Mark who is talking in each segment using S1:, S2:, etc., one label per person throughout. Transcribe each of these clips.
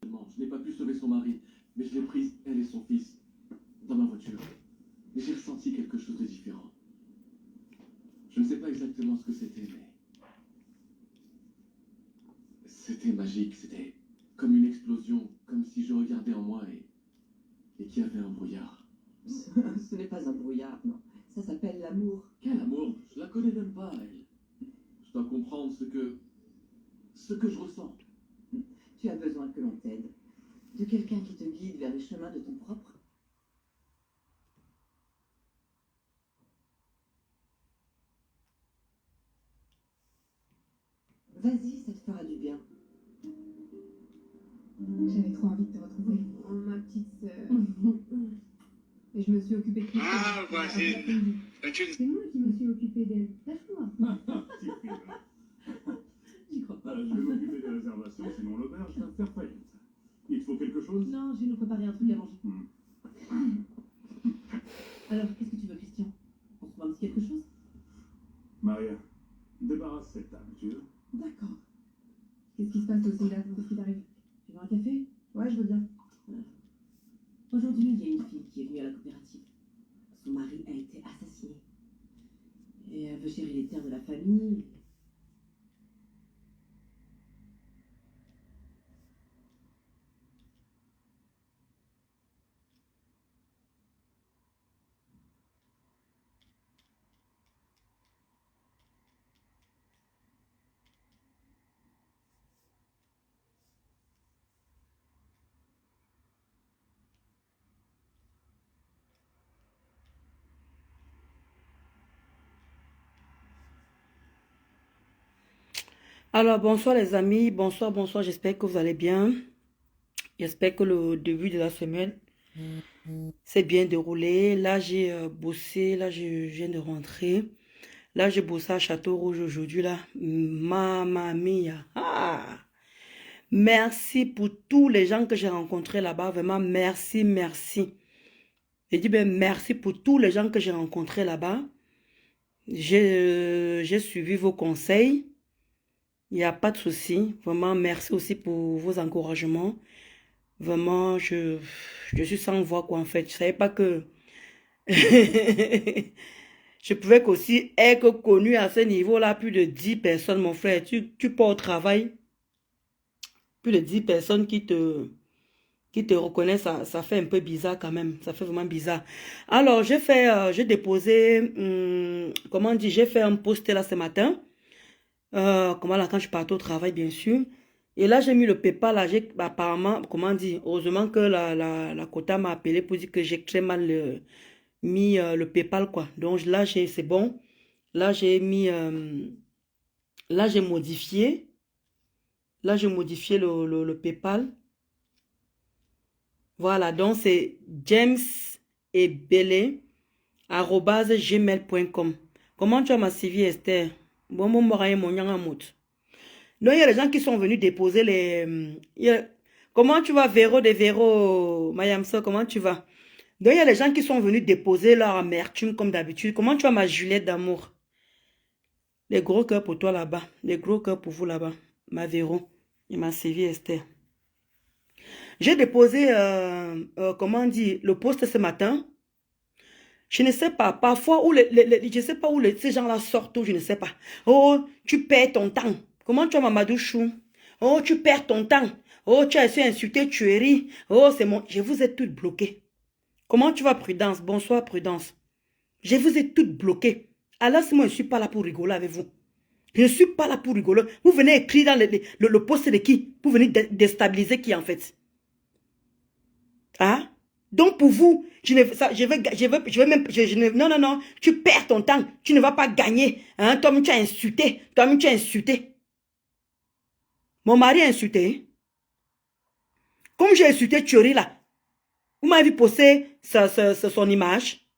S1: Je n'ai pas pu sauver son mari, mais je l'ai prise, elle et son fils, dans ma voiture. Et j'ai ressenti quelque chose de différent. Je ne sais pas exactement ce que c'était, mais c'était magique, c'était comme une explosion, comme si je regardais en moi et qu'il y avait un brouillard.
S2: Ce n'est pas un brouillard, non. Ça s'appelle l'amour.
S1: Quel amour? Je la connais même pas, elle. Je dois comprendre ce que je ressens.
S2: Tu as besoin que l'on t'aide. De quelqu'un qui te guide vers les chemins de ton propre. Vas-y, ça te fera du bien.
S3: J'avais trop envie de te retrouver. Oh, ma petite sœur. Et je me suis occupée de Christelle.
S4: Ah, voisine.
S3: C'est moi qui me suis occupée d'elle. Lâche-moi.
S2: J'y crois pas.
S5: Je vais m'occuper des réservations, sinon l'auberge va faire faillite. Il te faut quelque chose?
S2: Non, je vais nous préparer un truc à manger. Alors, qu'est-ce que tu veux, Christian? On se trouve un petit quelque chose?
S5: Maria, débarrasse cette table, tu veux?
S2: D'accord.
S3: Qu'est-ce qui se passe aussi là? Qu'est-ce qui t'arrive?
S2: Tu veux un café?
S3: Ouais, je veux bien.
S2: Aujourd'hui, il y a une fille qui est venue à la coopérative. Son mari a été assassiné. Et elle veut gérer les terres de la famille.
S6: Alors, bonsoir les amis, bonsoir, bonsoir, j'espère que vous allez bien. J'espère que le début de la semaine s'est bien déroulé. Là, j'ai bossé, là, je viens de rentrer. Là, j'ai bossé à Château Rouge aujourd'hui, là. Mamma mia. Ah! Merci pour tous les gens que j'ai rencontrés là-bas. Vraiment, merci, merci. Je dis bien merci pour tous les gens que j'ai rencontrés là-bas. J'ai suivi vos conseils. Il n'y a pas de souci. Vraiment, merci aussi pour vos encouragements. Vraiment, je suis sans voix, quoi, en fait. Je ne savais pas que... je pouvais aussi être connu à ce niveau-là. Plus de 10 personnes, mon frère. Tu pars au travail. Plus de 10 personnes qui te reconnaissent. Ça fait un peu bizarre quand même. Ça fait vraiment bizarre. Alors, j'ai déposé... comment dire? J'ai fait un post là ce matin. Comment là, quand je partais au travail, bien sûr. Et là, j'ai mis le PayPal, là, apparemment, comment dire, heureusement que la quota m'a appelé pour dire que j'ai très mal mis le PayPal, quoi. Donc là, c'est bon. Là, j'ai mis, là, j'ai modifié. Là, j'ai modifié le PayPal. Voilà, donc c'est jamesebele@gmail.com. Comment tu as ma CV, Esther? Bon, mon moyen, mon yangamut. Donc, il y a des gens qui sont venus déposer comment tu vas, Véro de Véro, Mayamso, comment tu vas? Donc, il y a des gens qui sont venus déposer leur amertume comme d'habitude. Comment tu vas, ma Juliette d'amour? Les gros cœurs pour toi là-bas. Les gros cœurs pour vous là-bas. Ma Véro et ma Sylvie Esther. J'ai déposé, comment dire, le post ce matin. Je ne sais pas, parfois, je ne sais pas où ces gens-là sortent, ou je ne sais pas. Oh, tu perds ton temps. Comment tu as Mamadou Chou? Oh, tu perds ton temps. Oh, tu as essayé d'insulter, tu ris. Oh, c'est mon... Je vous ai toutes bloquées. Comment tu vas, Prudence? Bonsoir, Prudence. Je vous ai toutes bloquées. Alors, moi, je ne suis pas là pour rigoler avec vous. Je ne suis pas là pour rigoler. Vous venez écrire dans le post de qui? Vous venez déstabiliser qui, en fait? Hein? Donc pour vous, non, non, non, tu perds ton temps, tu ne vas pas gagner. Hein? Toi-même, tu as insulté, toi-même, tu as insulté. Mon mari a insulté. Comme j'ai insulté Thierry là, vous m'avez posté son image.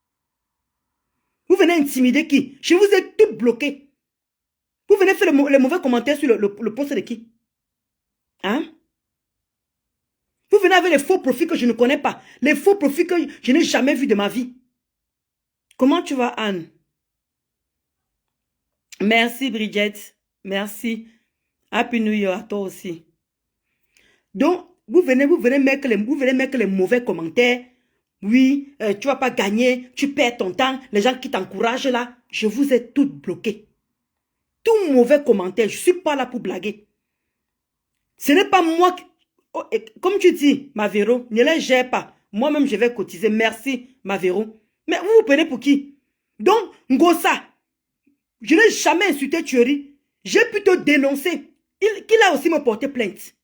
S6: Vous venez intimider qui? Je vous ai tout bloqué. Vous venez faire les mauvais commentaires sur le post de qui? Hein? Vous venez avec les faux profils que je ne connais pas. Les faux profils que je n'ai jamais vus de ma vie. Comment tu vas, Anne? Merci, Bridget. Merci. Happy New Year à toi aussi. Donc, vous venez mettre les mauvais commentaires. Oui, tu vas pas gagner, tu perds ton temps. Les gens qui t'encouragent là, je vous ai toutes bloquées. Tout mauvais commentaire, je suis pas là pour blaguer. Ce n'est pas moi qui... Oh, comme tu dis, Mavero, ne les gère pas. Moi-même, je vais cotiser. Merci, Mavero. Mais vous vous prenez pour qui? Donc, Ngosa, je n'ai jamais insulté Thierry. J'ai pu te dénoncer. Qu'il a aussi me porté plainte.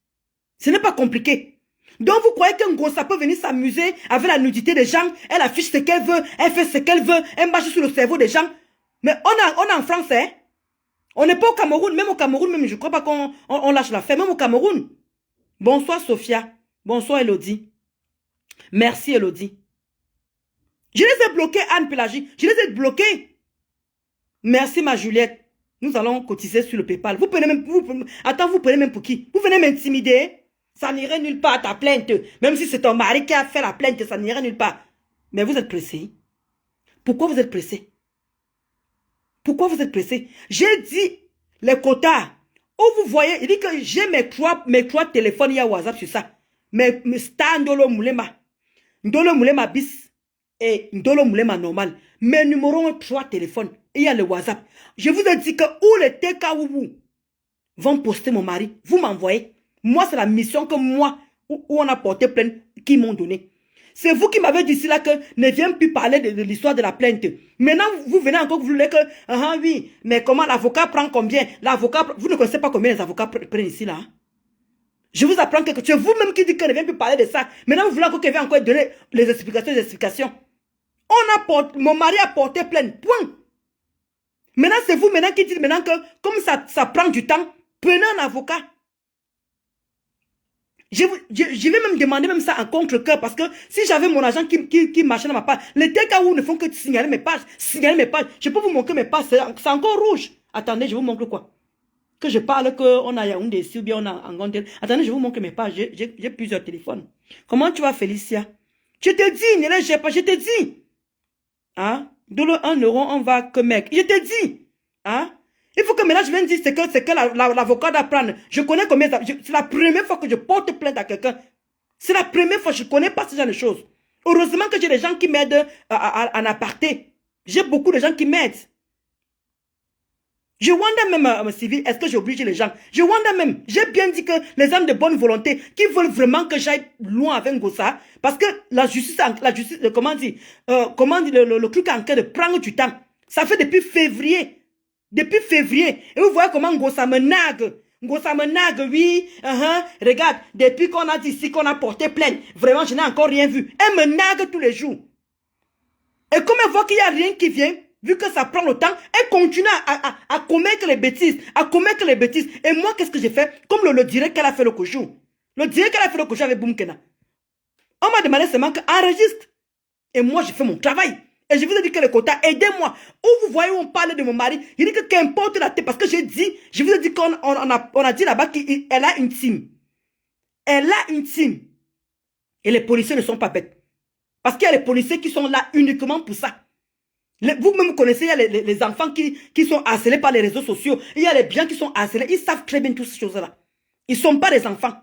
S6: Ce n'est pas compliqué. Donc, vous croyez qu'un Ngosa peut venir s'amuser avec la nudité des gens? Elle affiche ce qu'elle veut, elle fait ce qu'elle veut, elle marche sur le cerveau des gens. Mais on est en France, hein? On n'est pas au Cameroun. Même au Cameroun, même, je ne crois pas qu'on lâche l'affaire. Même au Cameroun. Bonsoir, Sophia. Bonsoir, Elodie. Merci, Elodie. Je les ai bloqués, Anne Pélagie. Je les ai bloqués. Merci, ma Juliette. Nous allons cotiser sur le PayPal. Vous prenez même... attends, vous prenez même pour qui? Vous venez m'intimider? Ça n'irait nulle part, ta plainte. Même si c'est ton mari qui a fait la plainte, ça n'irait nulle part. Mais vous êtes pressé. Pourquoi vous êtes pressé? Pourquoi vous êtes pressé? J'ai dit les quotas. Oh, vous voyez, il dit que j'ai mes trois téléphones, il y a WhatsApp sur ça. Mais Star Ndolo Moulema. Ndolo Moulema bis et Ndolo Moulema normal. Mes numéros ont 3 téléphones. Et il y a le WhatsApp. Je vous ai dit que où les TKW vont poster mon mari, vous m'envoyez. Moi, c'est la mission que moi, où on a porté plainte, qui m'ont donné. C'est vous qui m'avez dit là que ne viens plus parler de l'histoire de la plainte. Maintenant, vous venez encore, vous voulez que, ah oui, mais comment l'avocat prend combien? L'avocat, vous ne connaissez pas combien les avocats prennent ici là. Hein? Je vous apprends quelque chose. C'est vous-même qui dites que ne viens plus parler de ça. Maintenant, vous voulez encore qu'elle vienne encore donner les explications. Mon mari a porté plainte. Point. Maintenant, c'est vous maintenant qui dites maintenant que, comme ça prend du temps, prenez un avocat. Je vais même demander même ça en contre-cœur parce que si j'avais mon agent qui marchait dans ma page, les TKW ne font que signaler mes pages. Je peux vous montrer mes pages, c'est encore rouge. Attendez, je vous montre quoi? Que je parle qu'on a Yaoundé ici ou bien on a Angondel. Attendez, je vous montre mes pages. J'ai plusieurs téléphones. Comment tu vas, Félicia? Je te dis, ne les gère pas, je te dis. Hein? De le 1 euro, on va que mec. Je te dis. Hein? Il faut que maintenant je vienne dire ce que l'avocat doit prendre. Je connais combien ça. C'est la première fois que je porte plainte à quelqu'un. C'est la première fois que je ne connais pas ce genre de choses. Heureusement que j'ai des gens qui m'aident en aparté. J'ai beaucoup de gens qui m'aident. Je wonder même, civil, est-ce que j'ai obligé les gens? Je wonder même. J'ai bien dit que les hommes de bonne volonté qui veulent vraiment que j'aille loin avec Ngosa, parce que la justice, comment dire, le truc en train de prendre du temps. Ça fait depuis février. Depuis février. Et vous voyez comment Ngosa me nague. Ngosa me nague, oui. Regarde, depuis qu'on a dit ici qu'on a porté plainte, vraiment, je n'ai encore rien vu. Elle me nague tous les jours. Et comme elle voit qu'il n'y a rien qui vient, vu que ça prend le temps, elle continue à commettre les bêtises. Et moi, qu'est-ce que j'ai fait? Comme le direct qu'elle a fait le cochon. Le direct qu'elle a fait le cochon avec Boumkena. On m'a demandé seulement qu'enregistre. Et moi, j'ai fait mon travail. Et je vous ai dit que le quota, aidez-moi. Où vous voyez où on parle de mon mari, il dit que qu'importe la tête, parce que je vous ai dit qu'on a dit là-bas qu'elle a une team. Elle a une team. Et les policiers ne sont pas bêtes. Parce qu'il y a les policiers qui sont là uniquement pour ça. Vous-même connaissez, il y a les enfants qui sont harcelés par les réseaux sociaux. Il y a les biens qui sont harcelés. Ils savent très bien toutes ces choses-là. Ils ne sont pas des enfants.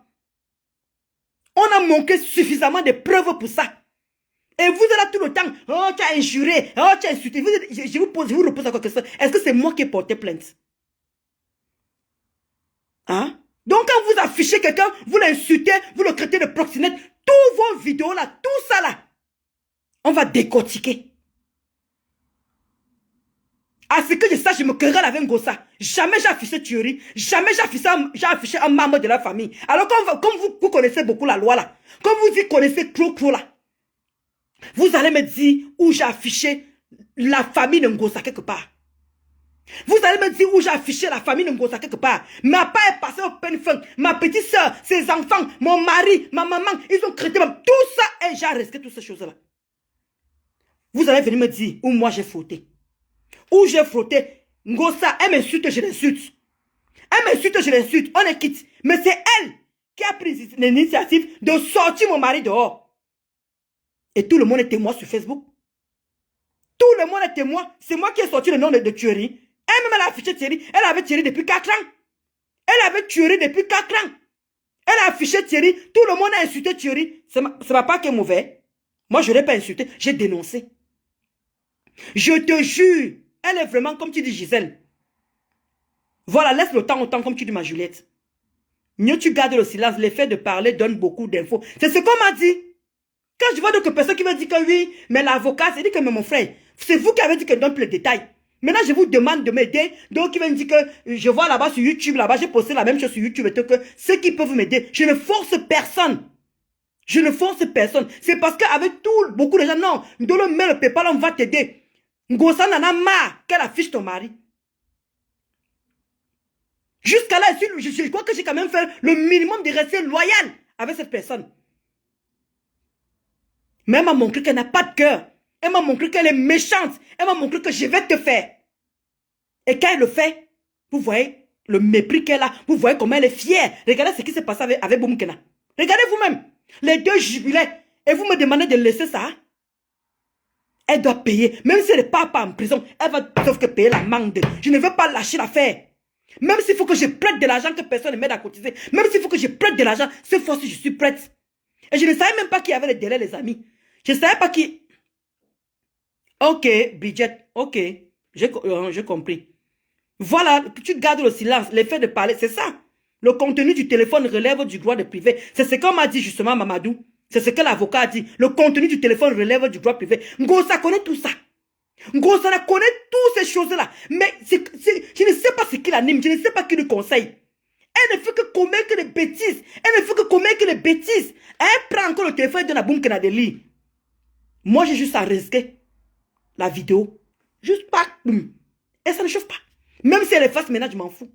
S6: On a manqué suffisamment de preuves pour ça. Et vous êtes là tout le temps. Oh, tu as injuré. Oh, tu as insulté. Je vous repose encore question. Est-ce que c'est moi qui ai porté plainte? Hein? Donc, quand vous affichez quelqu'un, vous l'insultez, vous le traitez de proxénète, tous vos vidéos là, tout ça là, on va décortiquer. À ce que je sache, je me querelle avec Ngosa. Jamais j'ai affiché Thierry. Jamais j'ai affiché un membre de la famille. Alors, comme vous connaissez beaucoup la loi là, comme vous connaissez trop là, vous allez me dire où j'ai affiché la famille de Ngosa quelque part. Vous allez me dire où j'ai affiché la famille de Ngosa quelque part. Ma part est passée au peine fin. Ma petite soeur, ses enfants, mon mari, ma maman, ils ont créé tout ça et j'ai arrêté toutes ces choses-là. Vous allez venir me dire où moi j'ai frotté. Où j'ai frotté. Ngosa, elle m'insulte, je l'insulte. Elle m'insulte, je l'insulte. On est quitte. Mais c'est elle qui a pris l'initiative de sortir mon mari dehors. Et tout le monde est témoin sur Facebook. Tout le monde est témoin. C'est moi qui ai sorti le nom de Thierry. Elle-même, elle a affiché Thierry. Elle avait Thierry depuis 4 ans. Elle avait Thierry depuis 4 ans. Elle a affiché Thierry. Tout le monde a insulté Thierry. C'est ma part qui est mauvais. Moi, je ne l'ai pas insulté. J'ai dénoncé. Je te jure. Elle est vraiment, comme tu dis, Gisèle. Voilà, laisse le temps au temps, comme tu dis, ma Juliette. Mieux tu gardes le silence. L'effet de parler donne beaucoup d'infos. C'est ce qu'on m'a dit. Quand je vois d'autres personnes qui me disent que oui, mais l'avocat, c'est dit que mais mon frère, c'est vous qui avez dit que je donne plus de détails. Maintenant, je vous demande de m'aider. Donc, il va me dire que je vois là-bas sur YouTube, là-bas, j'ai posté la même chose sur YouTube. Et que ceux qui peuvent m'aider, je ne force personne. Je ne force personne. C'est parce qu'avec beaucoup de gens, non, dans le mail, le PayPal, on va t'aider. Ngosa n'en a marre qu'elle affiche ton mari. Jusqu'à là, je crois que j'ai quand même fait le minimum de rester loyal avec cette personne. Mais elle m'a montré qu'elle n'a pas de cœur. Elle m'a montré qu'elle est méchante. Elle m'a montré que je vais te faire. Et quand elle le fait, vous voyez le mépris qu'elle a. Vous voyez comment elle est fière. Regardez ce qui s'est passé avec Boumkena. Regardez vous-même. Les deux jubilaient. Et vous me demandez de laisser ça. Elle doit payer. Même si elle n'est pas en prison, elle va sauf que payer l'amende. Je ne veux pas lâcher l'affaire. Même s'il faut que je prête de l'argent que personne ne m'aide à cotiser. Même s'il faut que je prête de l'argent, cette fois-ci je suis prête. Et je ne savais même pas qu'il y avait les délais, les amis. Je ne savais pas qui... Ok, Bridget, ok. J'ai compris. Voilà, tu gardes le silence, l'effet de parler, c'est ça. Le contenu du téléphone relève du droit de privé. C'est ce qu'on m'a dit justement, Mamadou. C'est ce que l'avocat a dit. Le contenu du téléphone relève du droit privé. Ngosa connaît tout ça. Ngosa connaît toutes ces choses-là. Mais je ne sais pas ce qui l'anime, je ne sais pas qui lui conseille. Elle ne fait que commettre des bêtises. Elle ne fait que commettre des bêtises. Elle prend encore le téléphone et donne à Boumkena de lire. Moi, j'ai juste à risquer la vidéo. Juste pas. Et ça ne chauffe pas. Même si elle efface maintenant, je m'en fous.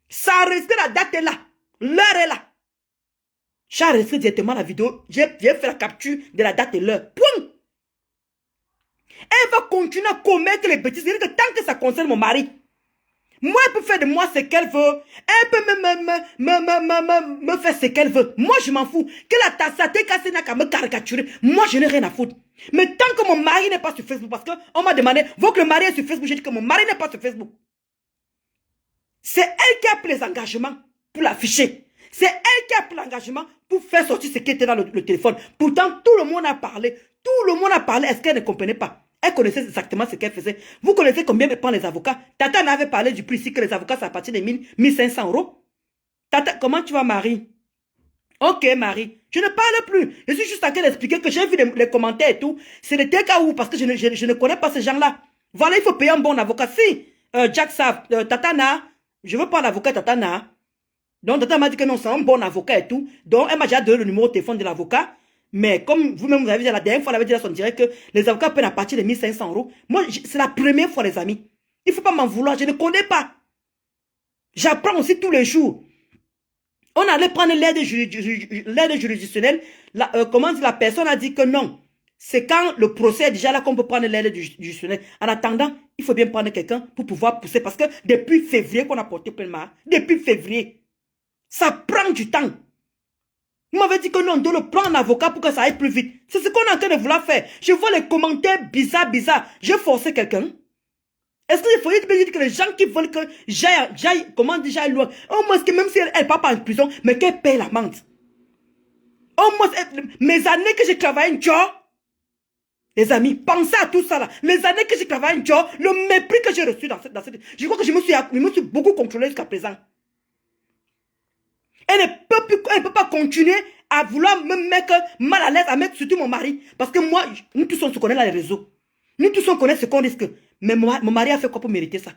S6: Ça risque, la date est là. L'heure est là. J'ai risqué directement la vidéo. J'ai fait la capture de la date et l'heure. Point. Elle va continuer à commettre les bêtises. C'est-à-dire que tant que ça concerne mon mari, moi, elle peut faire de moi ce qu'elle veut. Elle peut me faire ce qu'elle veut. Moi, je m'en fous. Qu'elle a tassaté, cassé, n'a qu'à me caricaturer. Moi, je n'ai rien à foutre. Mais tant que mon mari n'est pas sur Facebook, parce qu'on m'a demandé, vous que le mari est sur Facebook, j'ai dit que mon mari n'est pas sur Facebook. C'est elle qui a pris les engagements pour l'afficher. C'est elle qui a pris l'engagement pour faire sortir ce qui était dans le téléphone. Pourtant, tout le monde a parlé. Tout le monde a parlé. Est-ce qu'elle ne comprenait pas? Elle connaissait exactement ce qu'elle faisait. Vous connaissez combien prennent les avocats? Tata n'avait parlé du prix ici que les avocats, c'est à partir de 1500 €. Tata, comment tu vas, Marie? Ok, Marie. Je ne parle plus. Je suis juste en train d'expliquer que j'ai vu les commentaires et tout. C'est le cas où, parce que je ne connais pas ces gens-là. Voilà, il faut payer un bon avocat. Si, Jack Sav, Tatana, je veux pas l'avocat Tatana. Donc, Tata m'a dit que non, c'est un bon avocat et tout. Donc, elle m'a déjà donné le numéro de téléphone de l'avocat. Mais comme vous-même, vous avez dit la dernière fois, elle avait dit à son direct que les avocats prennent à partir de 1500 €. Moi, c'est la première fois, les amis. Il ne faut pas m'en vouloir, je ne connais pas. J'apprends aussi tous les jours. On allait prendre l'aide juridictionnelle. Comment dire, la personne a dit que non. C'est quand le procès est déjà là qu'on peut prendre l'aide juridictionnelle. En attendant, il faut bien prendre quelqu'un pour pouvoir pousser. Parce que depuis février qu'on a porté pleinement, depuis février, ça prend du temps. Vous m'avez dit que non, on doit le prendre en avocat pour que ça aille plus vite. C'est ce qu'on est en train de vouloir faire. Je vois les commentaires bizarres. J'ai forcé quelqu'un. Est-ce qu'il faut dire que les gens qui veulent que j'aille, comment dire, j'aille loin, au moins que même si elle ne part pas en prison, mais qu'elle paye l'amende. Au moins, mes années que j'ai travaillé en job, les amis, pensez à tout ça là. Les années que j'ai travaillé en job, le mépris que j'ai reçu dans cette... Je crois que je me suis beaucoup contrôlé jusqu'à présent. Elle ne peut pas continuer à vouloir me mettre mal à l'aise, à mettre surtout mon mari. Parce que moi, nous tous on se connaît dans les réseaux. Nous tous on connaît ce qu'on risque. Mais mon mari a fait quoi pour mériter ça?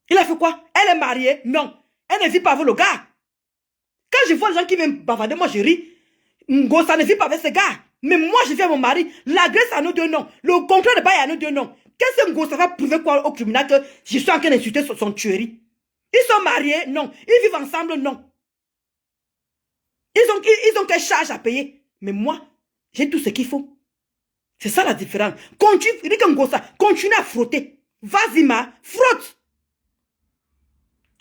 S6: Il a fait quoi? Elle est mariée? Non. Elle ne vit pas avec le gars. Quand je vois les gens qui viennent bavarder, moi je ris. Ngosa ne vit pas avec ce gars. Mais moi je vis avec mon mari. La grâce à nous deux non. Le contrat de bail à nous deux non. Qu'est-ce que Ngosa va prouver quoi au tribunal que je suis en train d'insulter son tuerie? Ils sont mariés? Non. Ils vivent ensemble? Non. Ils ont quelle charge à payer? Mais moi, j'ai tout ce qu'il faut. C'est ça la différence. Continue à frotter. Vas-y, frotte.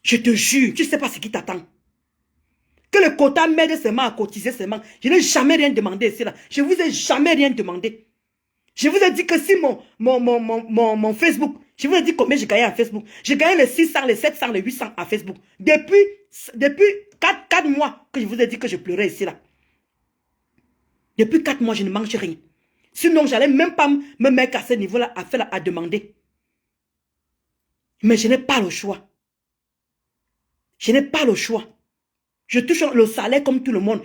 S6: Je te jure, tu ne sais pas ce qui t'attend. Que le quota m'aide seulement à cotiser seulement. Je n'ai jamais rien demandé ici là. Je ne vous ai jamais rien demandé. Je vous ai dit que si mon Facebook, Je vous ai dit combien j'ai gagné à Facebook. J'ai gagné les 600, les 700, les 800 à Facebook. Depuis 4 mois que je vous ai dit que je pleurais ici, là. Depuis 4 mois, je ne mange rien. Sinon, j'allais même pas me mettre à ce niveau-là à demander. Mais je n'ai pas le choix. Je n'ai pas le choix. Je touche le salaire comme tout le monde.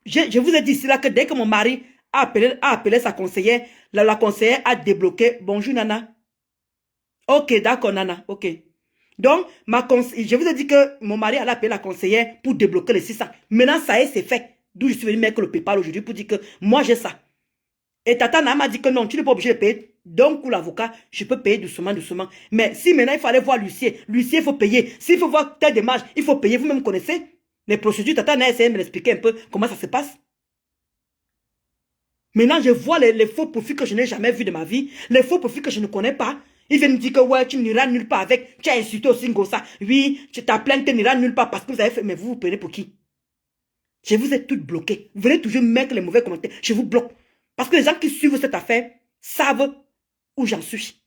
S6: Je vous ai dit ici là que dès que mon mari a appelé sa conseillère, la conseillère a débloqué. Bonjour Nana. Ok, d'accord Nana. Ok. Donc, je vous ai dit que mon mari allait appeler la conseillère pour débloquer les 600. Maintenant, ça y est, c'est fait. D'où je suis venu mettre le PayPal aujourd'hui pour dire que moi j'ai ça. Et Tata Nana m'a dit que non, tu n'es pas obligé de payer d'un coup l'avocat, je peux payer doucement, doucement. Mais si maintenant il faut aller voir l'huissier, l'huissier il faut payer. S'il faut voir telle démarche, il faut payer. Vous-même connaissez les procédures. Tata Nana a essayé de m'expliquer un peu comment ça se passe. Maintenant, je vois les faux profils que je n'ai jamais vus de ma vie, les faux profils que je ne connais pas. Ils viennent me dire que ouais, tu n'iras nulle part avec, tu as insulté aussi Ngosa. Oui, ta plainte n'ira nulle part parce que vous avez fait, mais vous prenez pour qui? Je vous ai toutes bloquées. Vous venez toujours mettre les mauvais commentaires, je vous bloque. Parce que les gens qui suivent cette affaire savent où j'en suis.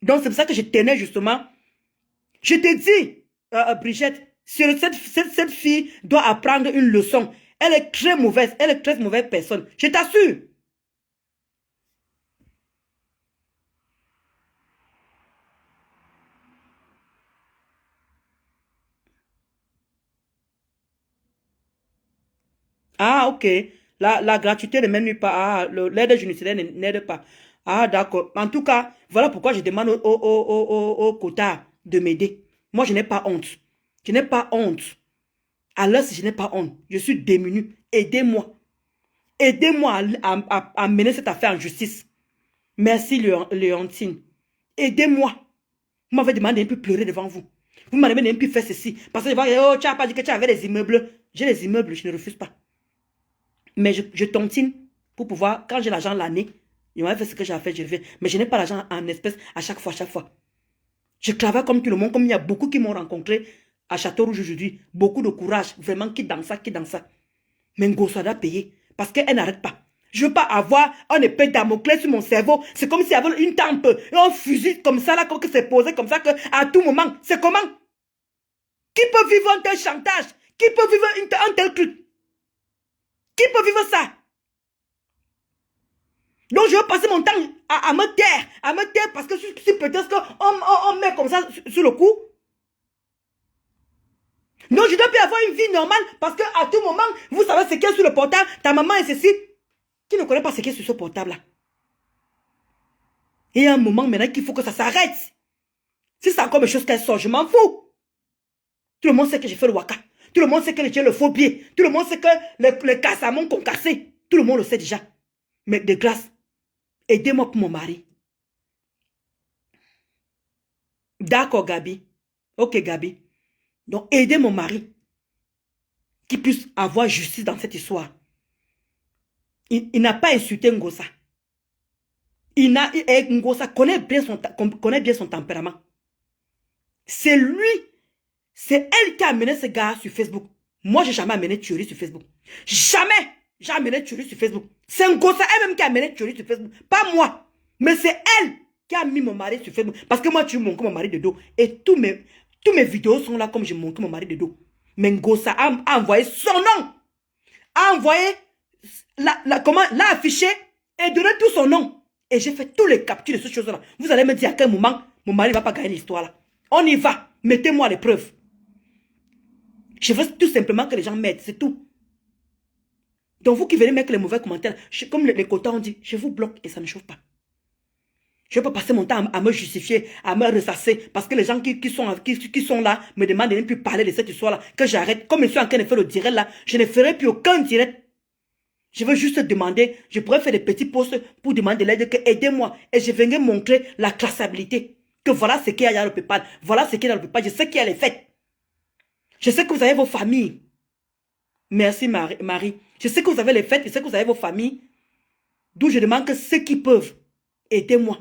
S6: Donc, c'est pour ça que je tenais justement. Je te dis, Brigitte, cette fille doit apprendre une leçon. Elle est très mauvaise. Elle est très mauvaise personne. Je t'assure. Ah, ok. La gratuité ne mène pas. Ah, l'aide juridictionnelle n'aide pas. Ah, d'accord. En tout cas, voilà pourquoi je demande au quota de m'aider. Moi, je n'ai pas honte. Je n'ai pas honte. Alors, si je n'ai pas honte, je suis démunie. Aidez-moi. Aidez-moi à mener cette affaire en justice. Merci, Léontine. Aidez-moi. Vous m'avez demandé un peu pleurer devant vous. Vous m'avez demandé un peu faire ceci. Parce que oh, tu n'as pas dit que tu avais des immeubles. J'ai des immeubles, je ne refuse pas. Mais je tontine pour pouvoir, quand j'ai l'argent l'année, il m'a fait ce que j'ai fait, je le fais. Mais je n'ai pas l'argent en espèces à chaque fois, Je travaille comme tout le monde, comme il y a beaucoup qui m'ont rencontré à Château-Rouge aujourd'hui. Beaucoup de courage, vraiment, qui dans ça. Mais Ngosa doit payer parce qu'elle n'arrête pas. Je ne veux pas avoir un épée Damoclès sur mon cerveau. C'est comme s'il y avait une tempe, un fusil comme ça, là, comme que c'est posé comme ça, que à tout moment. C'est comment? Qui peut vivre un tel chantage? Qui peut vivre un tel truc? Qui peut vivre ça? Donc je veux passer mon temps à me taire, parce que c'est peut-être qu'on met comme ça sur le coup. Donc je dois plus avoir une vie normale parce qu'à tout moment, vous savez ce qu'il y a sur le portable, ta maman et ceci, qui ne connaît pas ce qu'il y a sur ce portable-là. Et il y a un moment maintenant qu'il faut que ça s'arrête. Si c'est encore des choses qu'elle sort, je m'en fous. Tout le monde sait que j'ai fait le waka. Tout le monde sait que j'ai le faux pied. Tout le monde sait que les cassamons qu'on cassé. Tout le monde le sait déjà. Mais de grâce, aidez-moi pour mon mari. D'accord, Gabi. Ok, Gabi. Donc, aidez mon mari. Qu'il puisse avoir justice dans cette histoire. Il n'a pas insulté Ngosa. Ngosa connaît bien son tempérament. C'est lui. C'est elle qui a amené ce gars sur Facebook. Moi, j'ai jamais amené Thierry sur Facebook. Jamais j'ai amené Thierry sur Facebook. C'est Ngosa elle-même qui a amené Thierry sur Facebook. Pas moi. Mais c'est elle qui a mis mon mari sur Facebook. Parce que moi, tu montres mon mari de dos. Et tous mes vidéos sont là comme je montre mon mari de dos. Mais Ngosa a envoyé son nom. A envoyé, l'a affiché et donné tout son nom. Et j'ai fait tous les captures de ces choses-là. Vous allez me dire à quel moment mon mari ne va pas gagner l'histoire là. On y va. Mettez-moi les preuves. Je veux tout simplement que les gens m'aident, c'est tout. Donc vous qui venez mettre les mauvais commentaires, comme les quotas ont dit, je vous bloque et ça ne chauffe pas. Je ne vais pas passer mon temps à me justifier, à me ressasser, parce que les gens qui sont là me demandent de ne plus parler de cette histoire-là, que j'arrête. Comme je suis en train de faire le direct là, je ne ferai plus aucun direct. Je veux juste demander, je pourrais faire des petits posts pour demander de l'aide, que aidez-moi. Et je viendrai montrer la classabilité. Que voilà ce qu'il y a dans le PayPal, voilà ce qu'il y a dans le PayPal, je sais qu'il y a les fêtes. Je sais que vous avez vos familles. Merci Marie. Je sais que vous avez les fêtes, je sais que vous avez vos familles. D'où je demande que ceux qui peuvent, aidez-moi.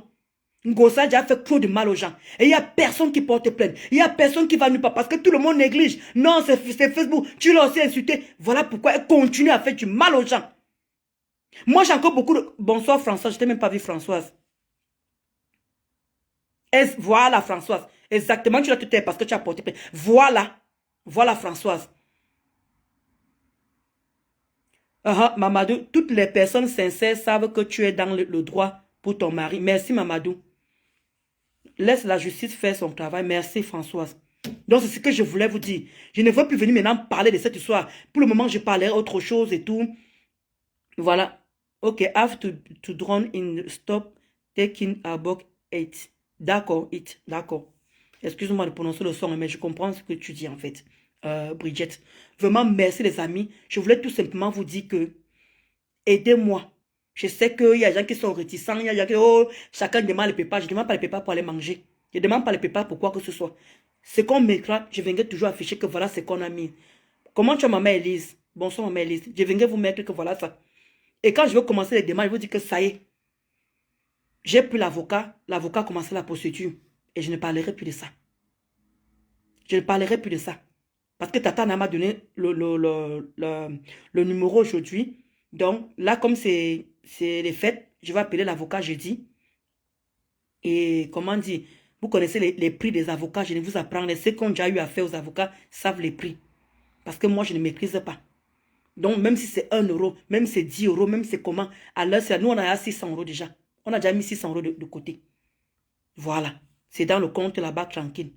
S6: Ngosa a déjà fait trop de mal aux gens. Et il n'y a personne qui porte plainte. Il n'y a personne qui va nulle part parce que tout le monde néglige. Non, c'est Facebook. Tu l'as aussi insulté. Voilà pourquoi elle continue à faire du mal aux gens. Moi, j'ai encore beaucoup de... Bonsoir François, je t'ai même pas vu Françoise. Voilà, Françoise. Exactement, tu dois te taire parce que tu as porté plainte. Voilà. Voilà, Françoise. Mamadou, toutes les personnes sincères savent que tu es dans le droit pour ton mari. Merci, Mamadou. Laisse la justice faire son travail. Merci, Françoise. Donc, c'est ce que je voulais vous dire. Je ne veux plus venir maintenant parler de cette histoire. Pour le moment, je parlerai autre chose et tout. Voilà. Ok, have to drown in stop taking a book 8. D'accord, it. D'accord. Excuse-moi de prononcer le son, mais je comprends ce que tu dis en fait. Bridget. Vraiment, merci les amis. Je voulais tout simplement vous dire que aidez-moi. Je sais qu'il y a des gens qui sont réticents. Il y a des gens qui oh, chacun demande les pépas. Je ne demande pas les pépas pour aller manger. Je ne demande pas les pépas pour quoi que ce soit. Ce qu'on mettra, je viendrai toujours afficher que voilà ce qu'on a mis. Comment tu as maman Elise? Bonsoir maman Elise. Je viendrai vous mettre que voilà ça. Et quand je veux commencer les démarches, je vous dis que ça y est. J'ai pris l'avocat. L'avocat a commencé la procédure. Et je ne parlerai plus de ça. Je ne parlerai plus de ça. Parce que Tata m'a donné le numéro aujourd'hui. Donc, là, comme c'est les fêtes, je vais appeler l'avocat jeudi. Et comment dire, vous connaissez les prix des avocats, je ne vous apprends. Ceux qui ont déjà eu affaire aux avocats savent les prix. Parce que moi, je ne maîtrise pas. Donc, même si c'est 1 euro, même si c'est 10 euros, même si c'est comment, à l'heure, nous, on a 600 euros déjà. On a déjà mis 600 euros de côté. Voilà. C'est dans le compte là-bas, tranquille.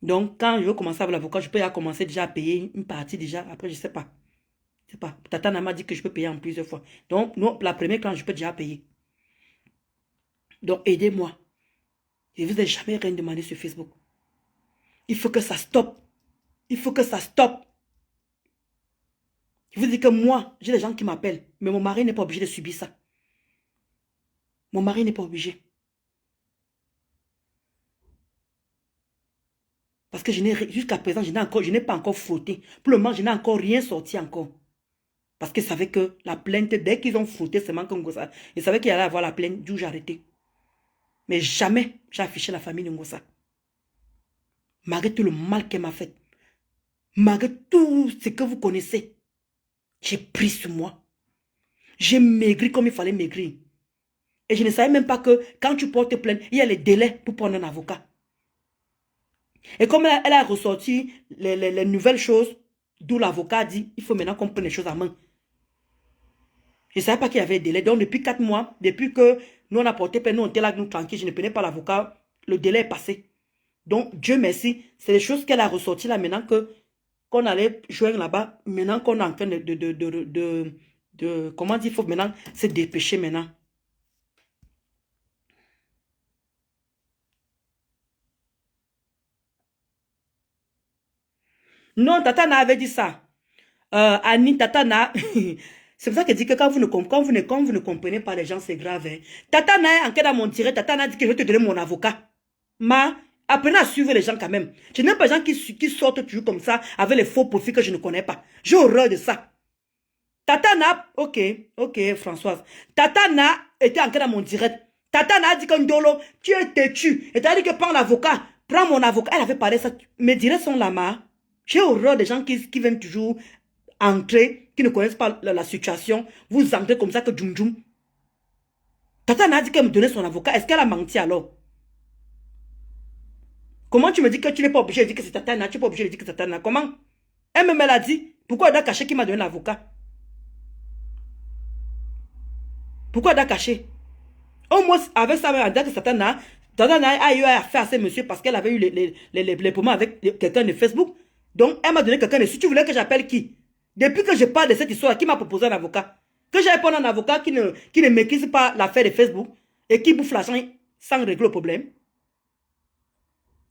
S6: Donc, quand je veux commencer avec l'avocat, je peux ya commencer déjà à payer une partie déjà. Après, je ne sais pas. Je sais pas. Tata m'a dit que je peux payer en plusieurs fois. Donc, non, la première tranche, je peux déjà payer. Donc, aidez-moi. Je ne vous ai jamais rien demandé sur Facebook. Il faut que ça stoppe. Il faut que ça stoppe. Je vous dis que moi, j'ai des gens qui m'appellent. Mais mon mari n'est pas obligé de subir ça. Mon mari n'est pas obligé. Parce que jusqu'à présent, je n'ai pas encore frotté. Pour le moment, je n'ai encore rien sorti encore. Parce qu'ils savaient que la plainte, dès qu'ils ont frotté seulement comme ça, ils savaient qu'il allait avoir la plainte, d'où j'ai arrêté. Mais jamais j'ai affiché la famille de Ngosa. Malgré tout le mal qu'elle m'a fait. Malgré tout ce que vous connaissez. J'ai pris sur moi. J'ai maigri comme il fallait maigrir. Et je ne savais même pas que quand tu portes plainte, il y a les délais pour prendre un avocat. Et comme elle a ressorti les nouvelles choses, d'où l'avocat dit, il faut maintenant qu'on prenne les choses en main. Je ne savais pas qu'il y avait des délais. Donc, depuis 4 mois, depuis que nous on a porté plainte, nous on était là, nous tranquilles, je ne prenais pas l'avocat, le délai est passé. Donc, Dieu merci, c'est les choses qu'elle a ressorties là maintenant qu'on allait joindre là-bas, maintenant qu'on est en train comment dire, il faut maintenant se dépêcher maintenant. Non, Tatana avait dit ça. Annie, Tatana, c'est pour ça qu'elle dit que quand vous ne comprenez pas les gens, c'est grave. Hein. Tatana, en cas mon tiré, Tatana dit que je vais te donner mon avocat. Apprenez à suivre les gens quand même. Je n'aime pas les gens qui sortent toujours comme ça, avec les faux profils que je ne connais pas. J'ai horreur de ça. Tatana, ok, Françoise. Tatana était en cas dans mon direct. Tatana a dit que Ndolo, tu es têtu. Et tu as dit que prends l'avocat, prends mon avocat. Elle avait parlé ça. Mes directs sont là-bas. J'ai horreur des gens qui viennent toujours entrer, qui ne connaissent pas la situation. Vous entrez comme ça que djoum djoum. Tatana a dit qu'elle me donnait son avocat. Est-ce qu'elle a menti alors? Comment tu me dis que tu n'es pas obligé de dire que c'est Tatana? Tu n'es pas obligé de dire que c'est Tatana. Comment? Elle a dit. Pourquoi elle a caché qui m'a donné l'avocat? Pourquoi elle a caché? Au moins, avec ça, elle a dit que Tatana a eu affaire à ce monsieur parce qu'elle avait eu les poumons avec quelqu'un de Facebook. Donc, elle m'a donné quelqu'un de... Si tu voulais que j'appelle qui? Depuis que je parle de cette histoire, qui m'a proposé un avocat? Que j'aille prendre un avocat qui ne maîtrise pas l'affaire de Facebook et qui bouffe l'argent sans régler le problème.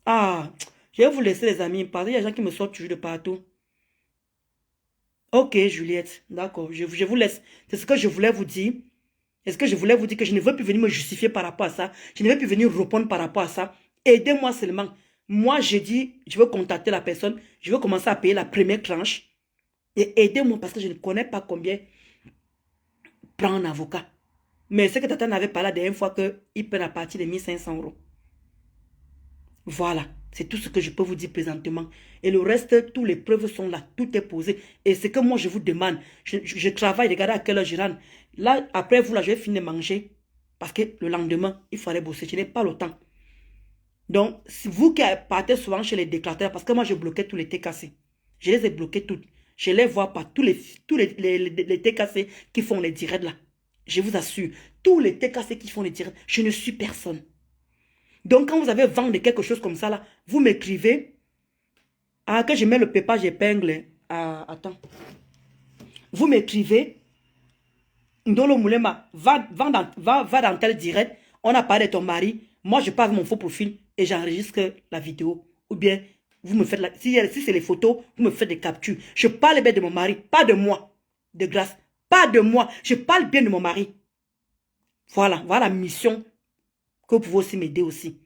S6: Ah, je vais vous laisser les amis, parce qu'il y a des gens qui me sortent toujours de partout. Ok, Juliette, d'accord, je vous laisse. C'est ce que je voulais vous dire. Est-ce que je voulais vous dire que je ne veux plus venir me justifier par rapport à ça. Je ne veux plus venir répondre par rapport à ça. Aidez-moi seulement. Moi, j'ai dit, je veux contacter la personne. Je veux commencer à payer la première tranche. Et aidez-moi parce que je ne connais pas combien prend un avocat. Mais c'est que Tata n'avait pas la dernière fois qu'il peut à partir de 1500 €. Voilà. C'est tout ce que je peux vous dire présentement. Et le reste, tous les preuves sont là. Tout est posé. Et c'est que moi, je vous demande. Je travaille, regardez à quelle heure je rentre. Là, après vous, là, je vais finir de manger. Parce que le lendemain, il fallait bosser. Je n'ai pas le temps. Donc, si vous qui partez souvent chez les déclarateurs, parce que moi, je bloquais tous les TKC. Je les ai bloqués toutes. Je les vois pas, tous les TKC qui font les directs là. Je vous assure, tous les TKC qui font les directs, je ne suis personne. Donc, quand vous avez vendu quelque chose comme ça là, vous m'écrivez. Ah, que je mets le pépage épingle. Ah, attends. Vous m'écrivez. Ndolo Moulema, va dans tel direct. On a parlé de ton mari. Moi, je parle mon faux profil et j'enregistre la vidéo. Ou bien, vous me faites si c'est les photos, vous me faites des captures. Je parle bien de mon mari, pas de moi. De grâce, pas de moi. Je parle bien de mon mari. Voilà la mission que vous pouvez aussi m'aider aussi.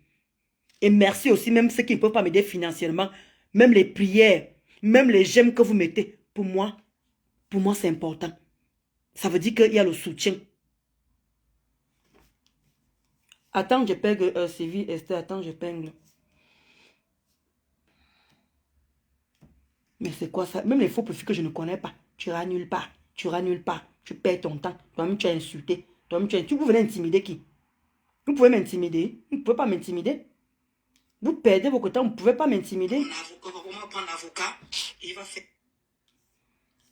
S6: Et merci aussi, même ceux qui ne peuvent pas m'aider financièrement, même les prières, même les j'aime que vous mettez. Pour moi, c'est important. Ça veut dire qu'il y a le soutien. Attends, je pègue Sylvie, Esther, attends, je pègue. Mais c'est quoi ça? Même les faux profils que je ne connais pas. Tu rannules pas. Tu rannules pas. Tu perds ton temps. Toi-même, tu as insulté. Toi-même, tu pouvez intimider qui? Vous pouvez m'intimider. Vous ne pouvez pas m'intimider. Vous perdez votre temps. Vous ne pouvez pas m'intimider.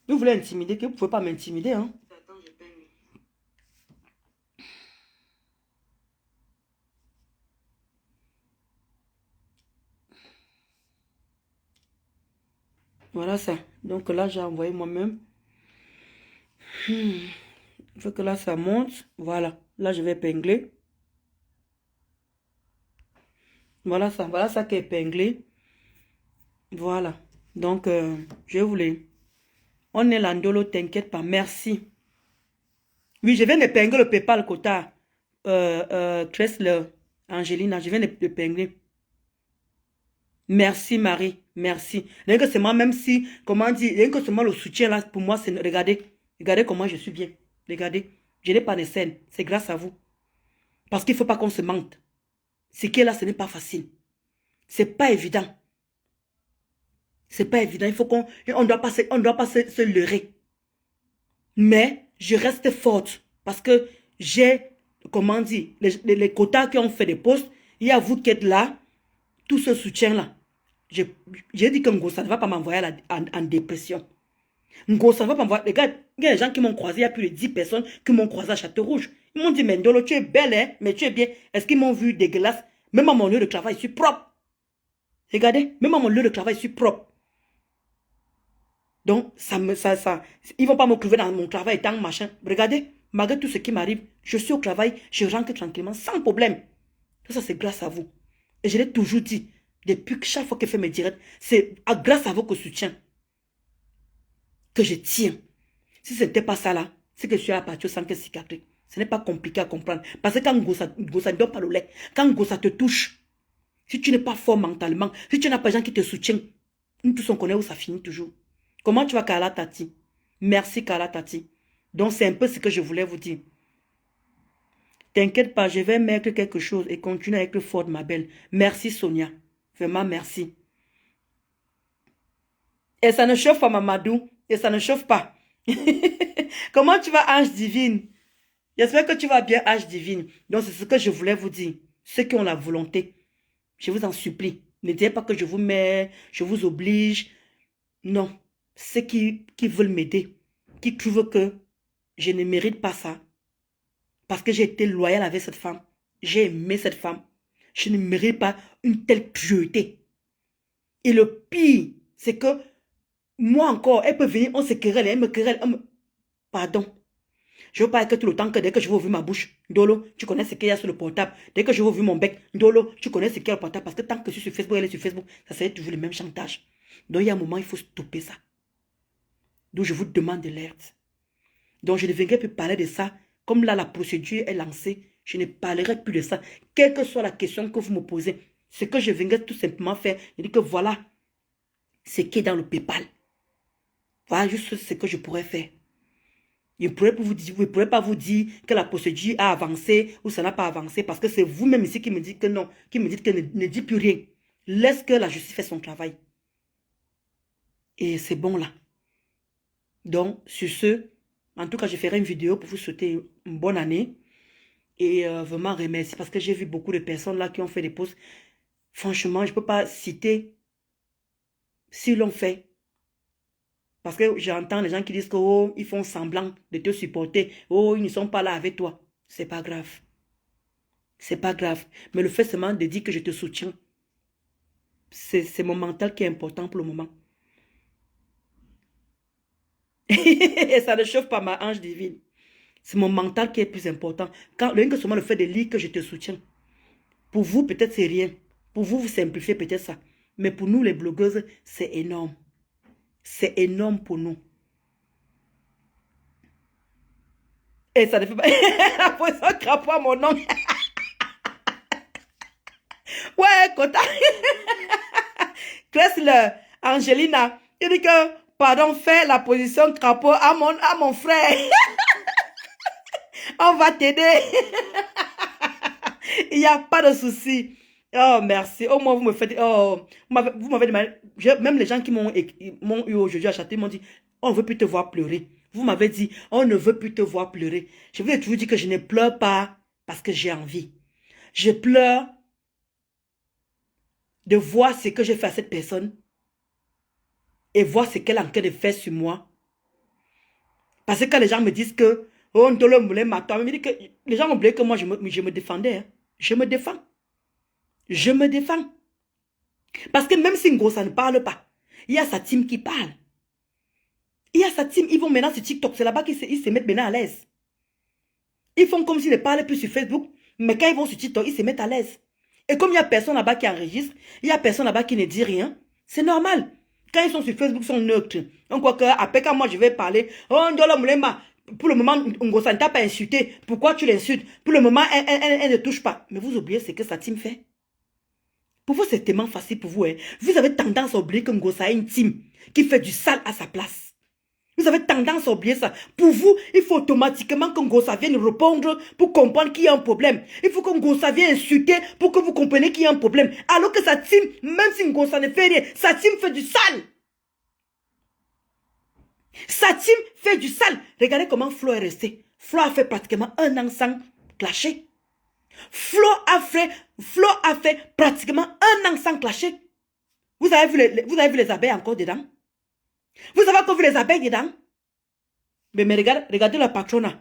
S6: Vous voulez intimider qui? Vous ne pouvez pas m'intimider, hein? Attends, je pègue. Voilà ça. Donc là, j'ai envoyé moi-même. Il faut que là, ça monte. Voilà. Là, je vais épingler. Voilà ça qui est épinglé. Voilà. Donc, je voulais. On est là, Ndolo, t'inquiète pas. Merci. Oui, je viens d'épingler le PayPal quota. Tressler, Angelina, je viens d'épingler. Merci Marie, merci. Rien que c'est moi, même si, comment dire, rien que c'est moi le soutien là, pour moi, c'est, regardez comment je suis bien. Regardez, je n'ai pas de scène, c'est grâce à vous. Parce qu'il ne faut pas qu'on se mente. Ce qui est là, ce n'est pas facile. C'est pas évident. C'est pas évident, il faut on doit pas se leurrer. Mais je reste forte parce que j'ai, comment dire, les quotas qui ont fait des postes, il y a vous qui êtes là, tout ce soutien là. J'ai dit que Ngosa ne va pas m'envoyer en dépression. Ngosa ne va pas m'envoyer. Regarde, il y a des gens qui m'ont croisé, il y a plus de 10 personnes qui m'ont croisé à Château-Rouge. Ils m'ont dit, mais Ndolo, tu es belle, hein, mais tu es bien. Est-ce qu'ils m'ont vu dégueulasse? Même à mon lieu de travail, je suis propre. Regardez, même à mon lieu de travail, je suis propre. Donc, ils vont pas me trouver dans mon travail étant machin. Regardez, malgré tout ce qui m'arrive, je suis au travail, je rentre tranquillement, sans problème. Tout ça, c'est grâce à vous. Et je l'ai toujours dit. Depuis que chaque fois que je fais mes directs, c'est grâce à votre soutien que je tiens. Si ce n'était pas ça là, c'est que je suis à la partie sans que cicatrice. Ce n'est pas compliqué à comprendre. Parce que quand Ngosa ne donne pas le lait, quand Ngosa te touche, si tu n'es pas fort mentalement, si tu n'as pas de gens qui te soutiennent, nous tous on connaît où ça finit toujours. Comment tu vas, Kala Tati? Merci, Kala Tati. Donc c'est un peu ce que je voulais vous dire. T'inquiète pas, je vais mettre quelque chose et continuer à être forte, ma belle. Merci, Sonia. Vraiment, merci. Et ça ne chauffe pas, Mamadou. Et ça ne chauffe pas. Comment tu vas, Ange Divine? J'espère que tu vas bien, Ange Divine. Donc, c'est ce que je voulais vous dire. Ceux qui ont la volonté, je vous en supplie. Ne dites pas que je vous mets, je vous oblige. Non. Ceux qui veulent m'aider, qui trouvent que je ne mérite pas ça, parce que j'ai été loyale avec cette femme, j'ai aimé cette femme, je ne mérite pas une telle cruauté. Et le pire, c'est que moi encore, elle peut venir, on se querelle, elle me querelle, pardon. Je veux pas que tout le temps que dès que je veux ouvrir ma bouche, Ndolo, tu connais ce qu'il y a sur le portable. Dès que je veux ouvrir mon bec, Ndolo, tu connais ce qu'il y a sur le portable. Parce que tant que je suis sur Facebook, elle est sur Facebook, ça serait toujours le même chantage. Donc il y a un moment, il faut stopper ça. Donc je vous demande de l'aide. Donc je ne viendrai plus parler de ça. Comme là, la procédure est lancée, je ne parlerai plus de ça. Quelle que soit la question que vous me posez, ce que je viendrai tout simplement faire, je dis que voilà ce qui est dans le PayPal. Voilà juste ce que je pourrais faire. Je ne pourrais pas vous dire que la procédure a avancé ou ça n'a pas avancé parce que c'est vous-même ici qui me dites que non, qui me dites que ne dit plus rien. Laisse que la justice fasse son travail. Et c'est bon là. Donc, sur ce, en tout cas, je ferai une vidéo pour vous souhaiter une bonne année. Et vraiment remercier parce que j'ai vu beaucoup de personnes là qui ont fait des posts. Franchement, je ne peux pas citer s'ils l'ont fait. Parce que j'entends les gens qui disent que oh, ils font semblant de te supporter. Oh, ils ne sont pas là avec toi. C'est pas grave. C'est pas grave. Mais le fait seulement de dire que je te soutiens, c'est mon mental qui est important pour le moment. Et ça ne chauffe pas ma hanche divine. C'est mon mental qui est plus important. Quand rien que seulement le fait de lire que je te soutiens. Pour vous, peut-être c'est rien. Pour vous, vous simplifiez peut-être ça. Mais pour nous, les blogueuses, c'est énorme. C'est énorme pour nous. Et ça ne fait pas... La position crapaud à mon nom. Ouais, content. Chrysler, Angelina, il dit que, pardon, fais la position crapaud à mon frère. On va t'aider. Il n'y a pas de souci. Oh, merci. Au moins, vous me faites... Oh, vous m'avez demandé... Même les gens qui m'ont eu aujourd'hui à Château m'ont dit, on ne veut plus te voir pleurer. Vous m'avez dit, on ne veut plus te voir pleurer. Je vous ai toujours dit que je ne pleure pas parce que j'ai envie. Je pleure de voir ce que j'ai fait à cette personne et voir ce qu'elle est en train de faire sur moi. Parce que quand les gens me disent que oh, on te le moulin matin, les gens ont oublié que moi, je me défendais. Hein. Je me défends. Je me défends. Parce que même si Ngosa ne parle pas, il y a sa team qui parle. Il y a sa team, ils vont maintenant sur TikTok. C'est là-bas qu'ils se mettent maintenant à l'aise. Ils font comme s'ils ne parlaient plus sur Facebook. Mais quand ils vont sur TikTok, ils se mettent à l'aise. Et comme il n'y a personne là-bas qui enregistre, il n'y a personne là-bas qui ne dit rien, c'est normal. Quand ils sont sur Facebook, ils sont neutres. Donc, quoi que, après, quand moi je vais parler, oh, pour le moment, Ngosa ne t'a pas insulté. Pourquoi tu l'insultes? Pour le moment, elle ne touche pas. Mais vous oubliez ce que sa team fait. Pour vous, c'est tellement facile pour vous. Hein. Vous avez tendance à oublier que Ngosa a une team qui fait du sale à sa place. Vous avez tendance à oublier ça. Pour vous, il faut automatiquement que Ngosa vienne répondre pour comprendre qu'il y a un problème. Il faut que Ngosa vienne insulter pour que vous compreniez qu'il y a un problème. Alors que sa team, même si Ngosa ne fait rien, sa team fait du sale. Sa team fait du sale. Regardez comment Flo est resté. Flo a fait pratiquement 1 an sans clasher. Flo a fait pratiquement 1 an sans clasher. Vous avez vu les abeilles encore dedans? Vous avez encore vu les abeilles dedans? Mais regardez la patrona.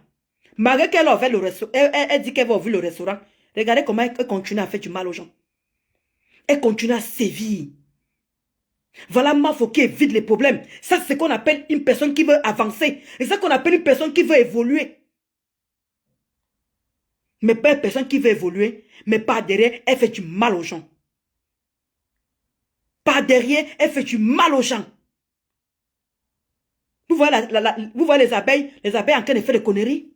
S6: Malgré qu'elle a ouvert le restaurant, elle dit qu'elle va ouvrir le restaurant. Regardez comment elle continue à faire du mal aux gens. Elle continue à sévir. Voilà Mafo qui évite les problèmes. Ça, c'est ce qu'on appelle une personne qui veut avancer. C'est ça qu'on appelle une personne qui veut évoluer. Mais pas une personne qui veut évoluer, mais par derrière, elle fait du mal aux gens. Par derrière, elle fait du mal aux gens. Vous voyez les abeilles en train de faire des conneries.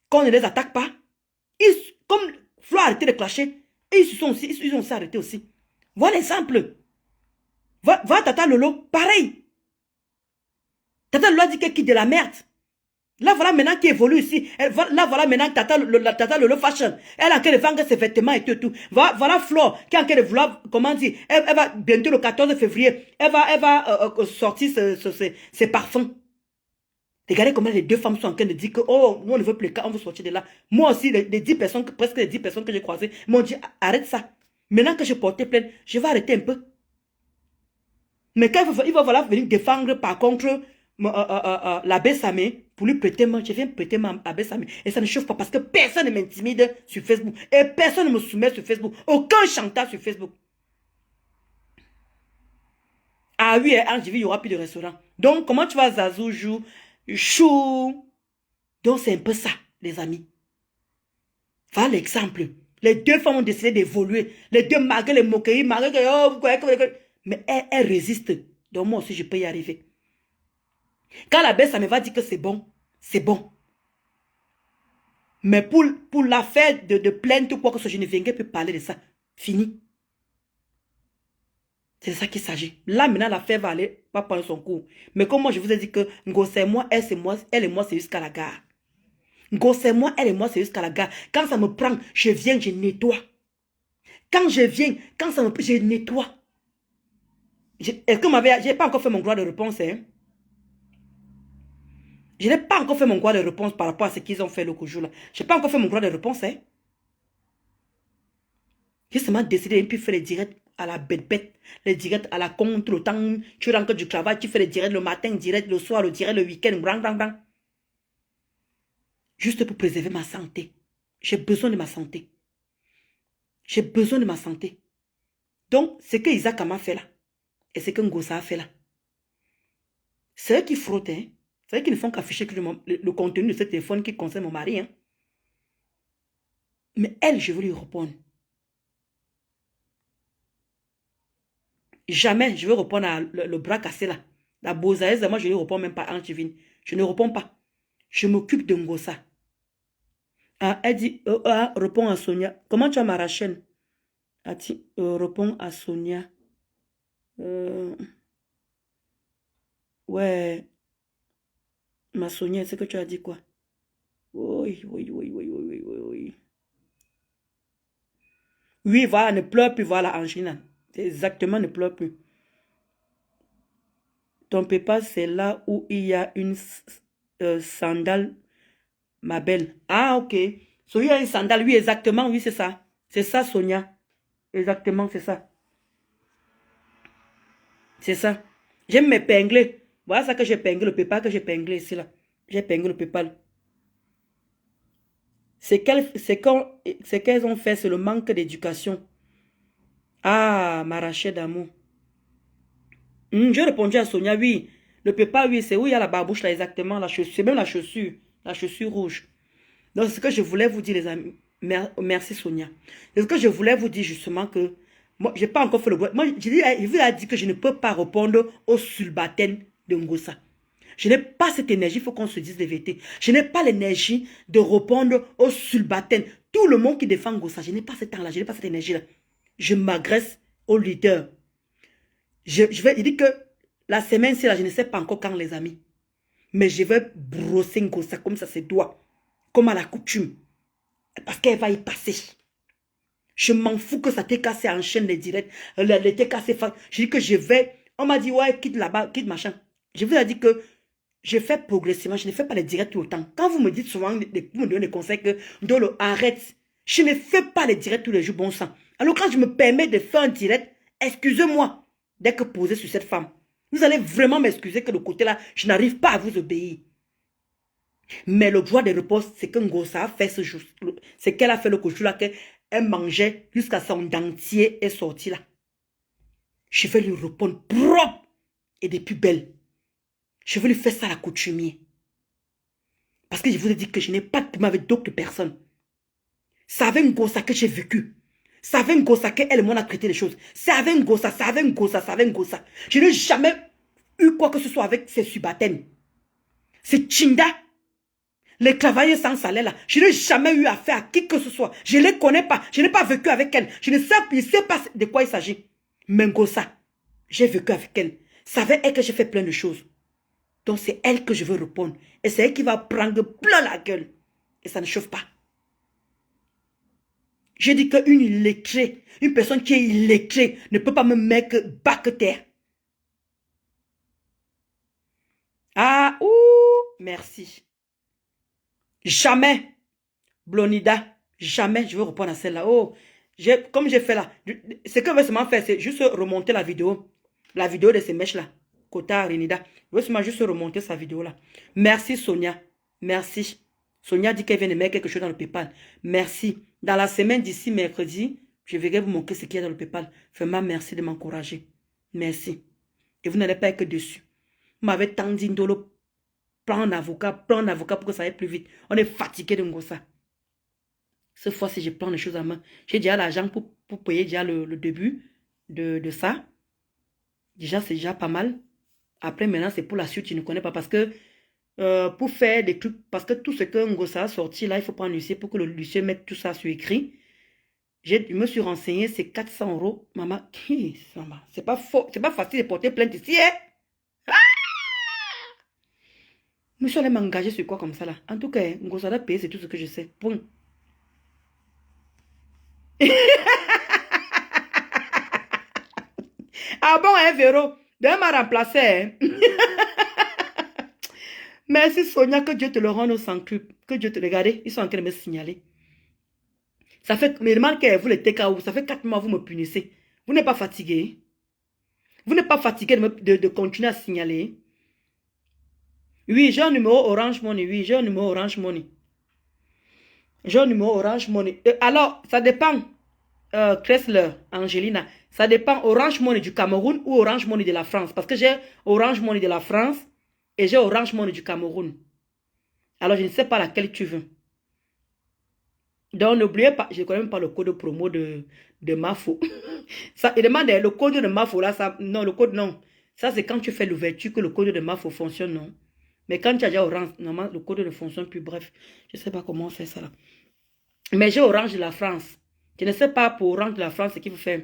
S6: Quand on ne les attaque pas. Comme Flo a arrêté de clasher, et ils ont aussi arrêté aussi. Voilà l'exemple. Va Tata Lolo, pareil. Tata Lolo a dit qu'elle quitte de la merde. Là, voilà maintenant qui évolue ici. Là, voilà maintenant Tata Lolo Fashion. Elle est en train de vendre ses vêtements et tout. Voilà Flo qui est en train de vouloir, comment dire, elle va bientôt le 14 février, elle va sortir ses parfums. Regardez comment les deux femmes sont en train de dire que, oh, nous on ne veut plus le cas, on veut sortir de là. Moi aussi, presque les 10 personnes que j'ai croisées m'ont dit, arrête ça. Maintenant que je portais plainte, je vais arrêter un peu. Mais quand il va voilà, venir défendre, par contre, l'abbé Samé, pour lui prêter main, je viens prêter main à l'abbé Samé. Et ça ne chauffe pas parce que personne ne m'intimide sur Facebook. Et personne ne me soumet sur Facebook. Aucun chantage sur Facebook. Ah oui, il y aura plus de restaurant. Donc, comment tu vas, Zazou, chou? Donc, c'est un peu ça, les amis. Voilà l'exemple. Les deux femmes ont décidé d'évoluer. Les deux, malgré les moqueries, malgré que, oh, vous croyez que... Mais elles résistent. Donc, moi aussi, je peux y arriver. Quand la baisse, ça me va dire que c'est bon. C'est bon. Mais pour l'affaire de plainte ou quoi que ce soit, je ne viendrai plus parler de ça. Fini. C'est de ça qu'il s'agit. Là, maintenant, l'affaire va prendre son cours. Mais comme moi, je vous ai dit que Ngosa et moi, elle et moi, c'est jusqu'à la gare. Ngosa et moi, elle et moi, c'est jusqu'à la gare. Quand ça me prend, je viens, je nettoie. Quand je viens, quand ça me prend, je nettoie. Est-ce que je n'ai pas encore fait mon droit de réponse, hein? Je n'ai pas encore fait mon droit de réponse par rapport à ce qu'ils ont fait l'autre jour là. Je n'ai pas encore fait mon droit de réponse, hein? J'ai seulement décidé et puis faire les directs à la bête, les directs à la contre, le temps, tu rentres du travail, tu fais les directs le matin, direct le soir, le direct le week-end, bang, bang, bang. Juste pour préserver ma santé. J'ai besoin de ma santé. J'ai besoin de ma santé. Donc, ce que Isaac m'a fait là, et ce que Ngosa a fait là, c'est eux qui frottent, hein. C'est eux qui ne font qu'afficher le contenu de ce téléphone qui concerne mon mari, hein. Mais elle, je veux lui répondre. Jamais je veux répondre à le bras cassé là. La bosaise, moi je ne lui réponds même pas, Antivine. Je ne réponds pas. Je m'occupe de Ngosa. Ah, elle dit, réponds à Sonia. Comment tu as ma chaîne? Réponds à Sonia. Ouais. Ma Sonia, c'est que tu as dit quoi? Oui, oui, oui, oui, oui, oui, oui, oui. Oui, voilà, ne pleure plus, voilà, Angina. C'est exactement, ne pleure plus. Ton PayPal, c'est là où il y a une sandale, ma belle. Ah, ok. So, il y a une sandale, oui, exactement, oui, c'est ça. C'est ça, Sonia. Exactement, c'est ça. C'est ça. J'aime m'épingler. Voilà ça que j'ai épinglé, le PayPal que j'ai épinglé ici, là. J'ai épinglé le PayPal. C'est qu'elles ont fait, c'est le manque d'éducation. Ah, ma Rachel d'amour. J'ai répondu à Sonia, oui. Le PayPal, oui, c'est où il y a la barbouche, là, exactement. La chaussure, c'est même la chaussure rouge. Donc, c'est ce que je voulais vous dire, les amis. Merci, Sonia. C'est ce que je voulais vous dire, justement, que moi, j'ai pas encore fait le bois. Moi, je vous ai dit que je ne peux pas répondre au sulbaten de Ngosa. Je n'ai pas cette énergie, il faut qu'on se dise la vérité. Je n'ai pas l'énergie de répondre au sulbaten. Tout le monde qui défend Ngosa, je n'ai pas ce temps-là, je n'ai pas cette énergie-là. Je m'agresse au leader. Je dire que la semaine-ci, là, je ne sais pas encore quand, les amis. Mais je vais brosser Ngosa comme ça se doit. Comme à la coutume. Parce qu'elle va y passer. Je m'en fous que ça t'ait cassé en chaîne les directs. Les t'ait cassé. Je dis que je vais. On m'a dit, ouais, quitte là-bas, quitte machin. Je vous ai dit que je fais progressivement. Je ne fais pas les directs tout le temps. Quand vous me dites souvent, vous me donnez des conseils que Dolo, arrête. Je ne fais pas les directs tous les jours, bon sang. Alors quand je me permets de faire un direct, excusez-moi d'être posé sur cette femme. Vous allez vraiment m'excuser que de côté là, je n'arrive pas à vous obéir. Mais le droit de repos, c'est que Ngosa a fait ce jour. C'est qu'elle a fait le jour là qu'elle mangeait jusqu'à son dentier est sorti là. Je vais lui répondre propre et des plus belles. Je vais lui faire ça à la coutumier. Parce que je vous ai dit que je n'ai pas de problème avec d'autres personnes. C'est avec Ngosa que j'ai vécu. C'est avec Ngosa qu'elle m'en a traité les choses. C'est avec Ngosa, c'est avec Ngosa, c'est avec Ngosa. Je n'ai jamais eu quoi que ce soit avec ces subalternes. C'est Chinda. Les travailleurs sans salaire là, je n'ai jamais eu affaire à qui que ce soit. Je ne les connais pas. Je n'ai pas vécu avec elle. Je ne sais pas de quoi il s'agit. Mais Ngosa, j'ai vécu avec elle. C'est avec elle que j'ai fait plein de choses. Donc c'est elle que je veux répondre. Et c'est elle qui va prendre plein la gueule. Et ça ne chauffe pas. J'ai dit qu'une illettrée, une personne qui est illettrée, ne peut pas me mettre bac terre. Ah, ouh, merci. Jamais, Blonida, jamais je veux répondre à celle-là. Oh, comme j'ai fait là, ce que je veux seulement faire, c'est juste remonter la vidéo de ces mèches-là. Kota, Renida. Je veux seulement juste remonter sa vidéo-là. Merci, Sonia. Merci. Sonia dit qu'elle vient de mettre quelque chose dans le PayPal. Merci. Dans la semaine d'ici mercredi, je verrai vous montrer ce qu'il y a dans le PayPal. Vraiment, merci de m'encourager. Merci. Et vous n'allez pas être dessus. Vous m'avez tant dit, Ndolo, prends un avocat pour que ça aille plus vite. On est fatigué de Ngosa. Cette fois-ci, je prends les choses en main. J'ai déjà l'argent pour payer déjà le début de ça. Déjà, c'est déjà pas mal. Après, maintenant, c'est pour la suite, je ne connais pas. Parce que, pour faire des trucs, parce que tout ce que Ngosa a sorti, là, il faut prendre l'huissier pour que le huissier mette tout ça sur écrit. Je me suis renseigné, c'est 400 €. Maman, c'est pas faux, c'est pas facile de porter plainte ici, hein? Ah! Monsieur allait m'engager sur quoi comme ça, là? En tout cas, Ngosa a payé, c'est tout ce que je sais. Point. Ah bon, hein, Véro? Demain m'a remplacé, hein? Merci Sonia, que Dieu te le rende au centuple. Que Dieu te regarde, ils sont en train de me signaler. Ça fait, me demande qu'elle vous les TKO, ça fait 4 mois, vous me punissez. Vous n'êtes pas fatigué? Vous n'êtes pas fatigué de continuer à signaler? Oui, j'ai un numéro Orange Money, oui, j'ai un numéro Orange Money. J'ai un numéro Orange Money. Alors, ça dépend, Kressler, Angelina, ça dépend Orange Money du Cameroun ou Orange Money de la France. Parce que j'ai Orange Money de la France et j'ai Orange Money du Cameroun. Alors, je ne sais pas laquelle tu veux. Donc, n'oubliez pas, je ne connais même pas le code promo de Mafo. Ça, il demande le code de Mafo, là, ça, non, le code, non. Ça, c'est quand tu fais l'ouverture que le code de Mafo fonctionne, non. Mais quand tu as déjà Orange, normalement, le code ne fonctionne plus. Bref, je ne sais pas comment on fait ça, là. Mais j'ai Orange de la France. Je ne sais pas pour Orange de la France ce qu'il faut faire.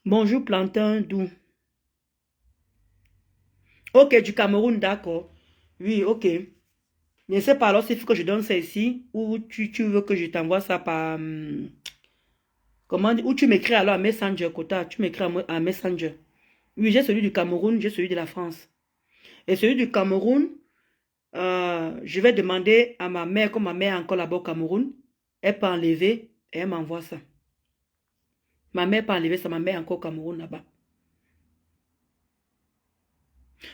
S6: Bonjour, plantain doux. Ok, du Cameroun, d'accord. Oui, ok. Je ne sais pas alors s'il faut que je donne ça ici ou tu veux que je t'envoie ça par... comment dire, ou tu m'écris alors à Messenger, Kota. Tu m'écris à Messenger. Oui, j'ai celui du Cameroun, j'ai celui de la France. Et celui du Cameroun, je vais demander à ma mère, comme ma mère est encore là-bas au Cameroun, elle peut enlever et elle m'envoie ça. Ma mère peut enlever ça, ma mère est encore au Cameroun là-bas.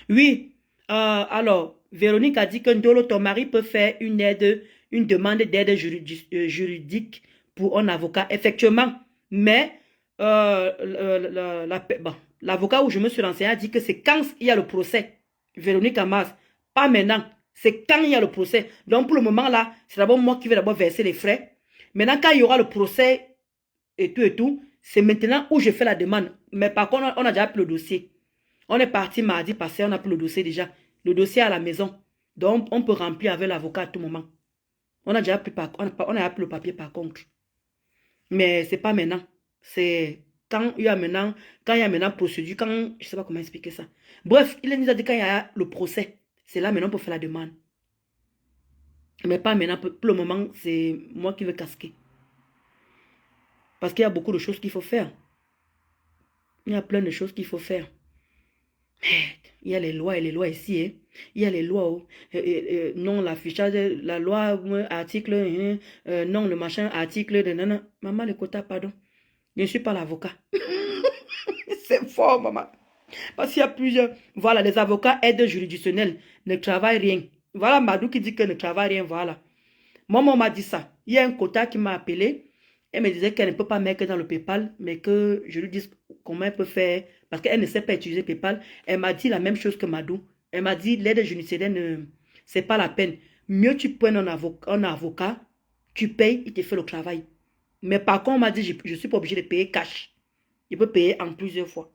S6: Oui, alors, Véronique a dit que Ndolo, ton mari peut faire une demande d'aide juridique pour un avocat, effectivement. Mais l'avocat où je me suis renseigné a dit que c'est quand il y a le procès. Véronique Amas, pas maintenant. C'est quand il y a le procès. Donc pour le moment là, c'est d'abord moi qui vais d'abord verser les frais. Maintenant quand il y aura le procès et tout, c'est maintenant où je fais la demande. Mais par contre, on a déjà pris le dossier. On est parti mardi passé, on a pris le dossier déjà. Le dossier à la maison. Donc, on peut remplir avec l'avocat à tout moment. On a déjà pris, on a pris le papier par contre. Mais c'est pas maintenant. C'est quand il y a maintenant, procédure, quand, je sais pas comment expliquer ça. Bref, il nous a dit quand il y a le procès. C'est là maintenant pour faire la demande. Mais pas maintenant. Pour le moment, c'est moi qui veux casquer. Parce qu'il y a beaucoup de choses qu'il faut faire. Il y a plein de choses qu'il faut faire. Il y a les lois et les lois ici. Hein. Il y a les lois. Non, l'affichage, la loi, article, non, le machin, article, non. Maman, le quota, pardon. Je ne suis pas l'avocat. C'est fort, maman. Parce qu'il y a plusieurs. Voilà, les avocats aides juridictionnels ne travaillent rien. Voilà Madou qui dit que ne travaille rien, voilà. Maman m'a dit ça. Il y a un quota qui m'a appelé. Elle me disait qu'elle ne peut pas mettre dans le PayPal, mais que je lui dise comment elle peut faire, parce qu'elle ne sait pas utiliser PayPal. Elle m'a dit la même chose que Madou. Elle m'a dit l'aide juridictionnelle, c'est pas la peine. Mieux tu prends un avocat, tu payes, il te fait le travail. Mais par contre, on m'a dit, je ne suis pas obligé de payer cash. Je peux payer en plusieurs fois.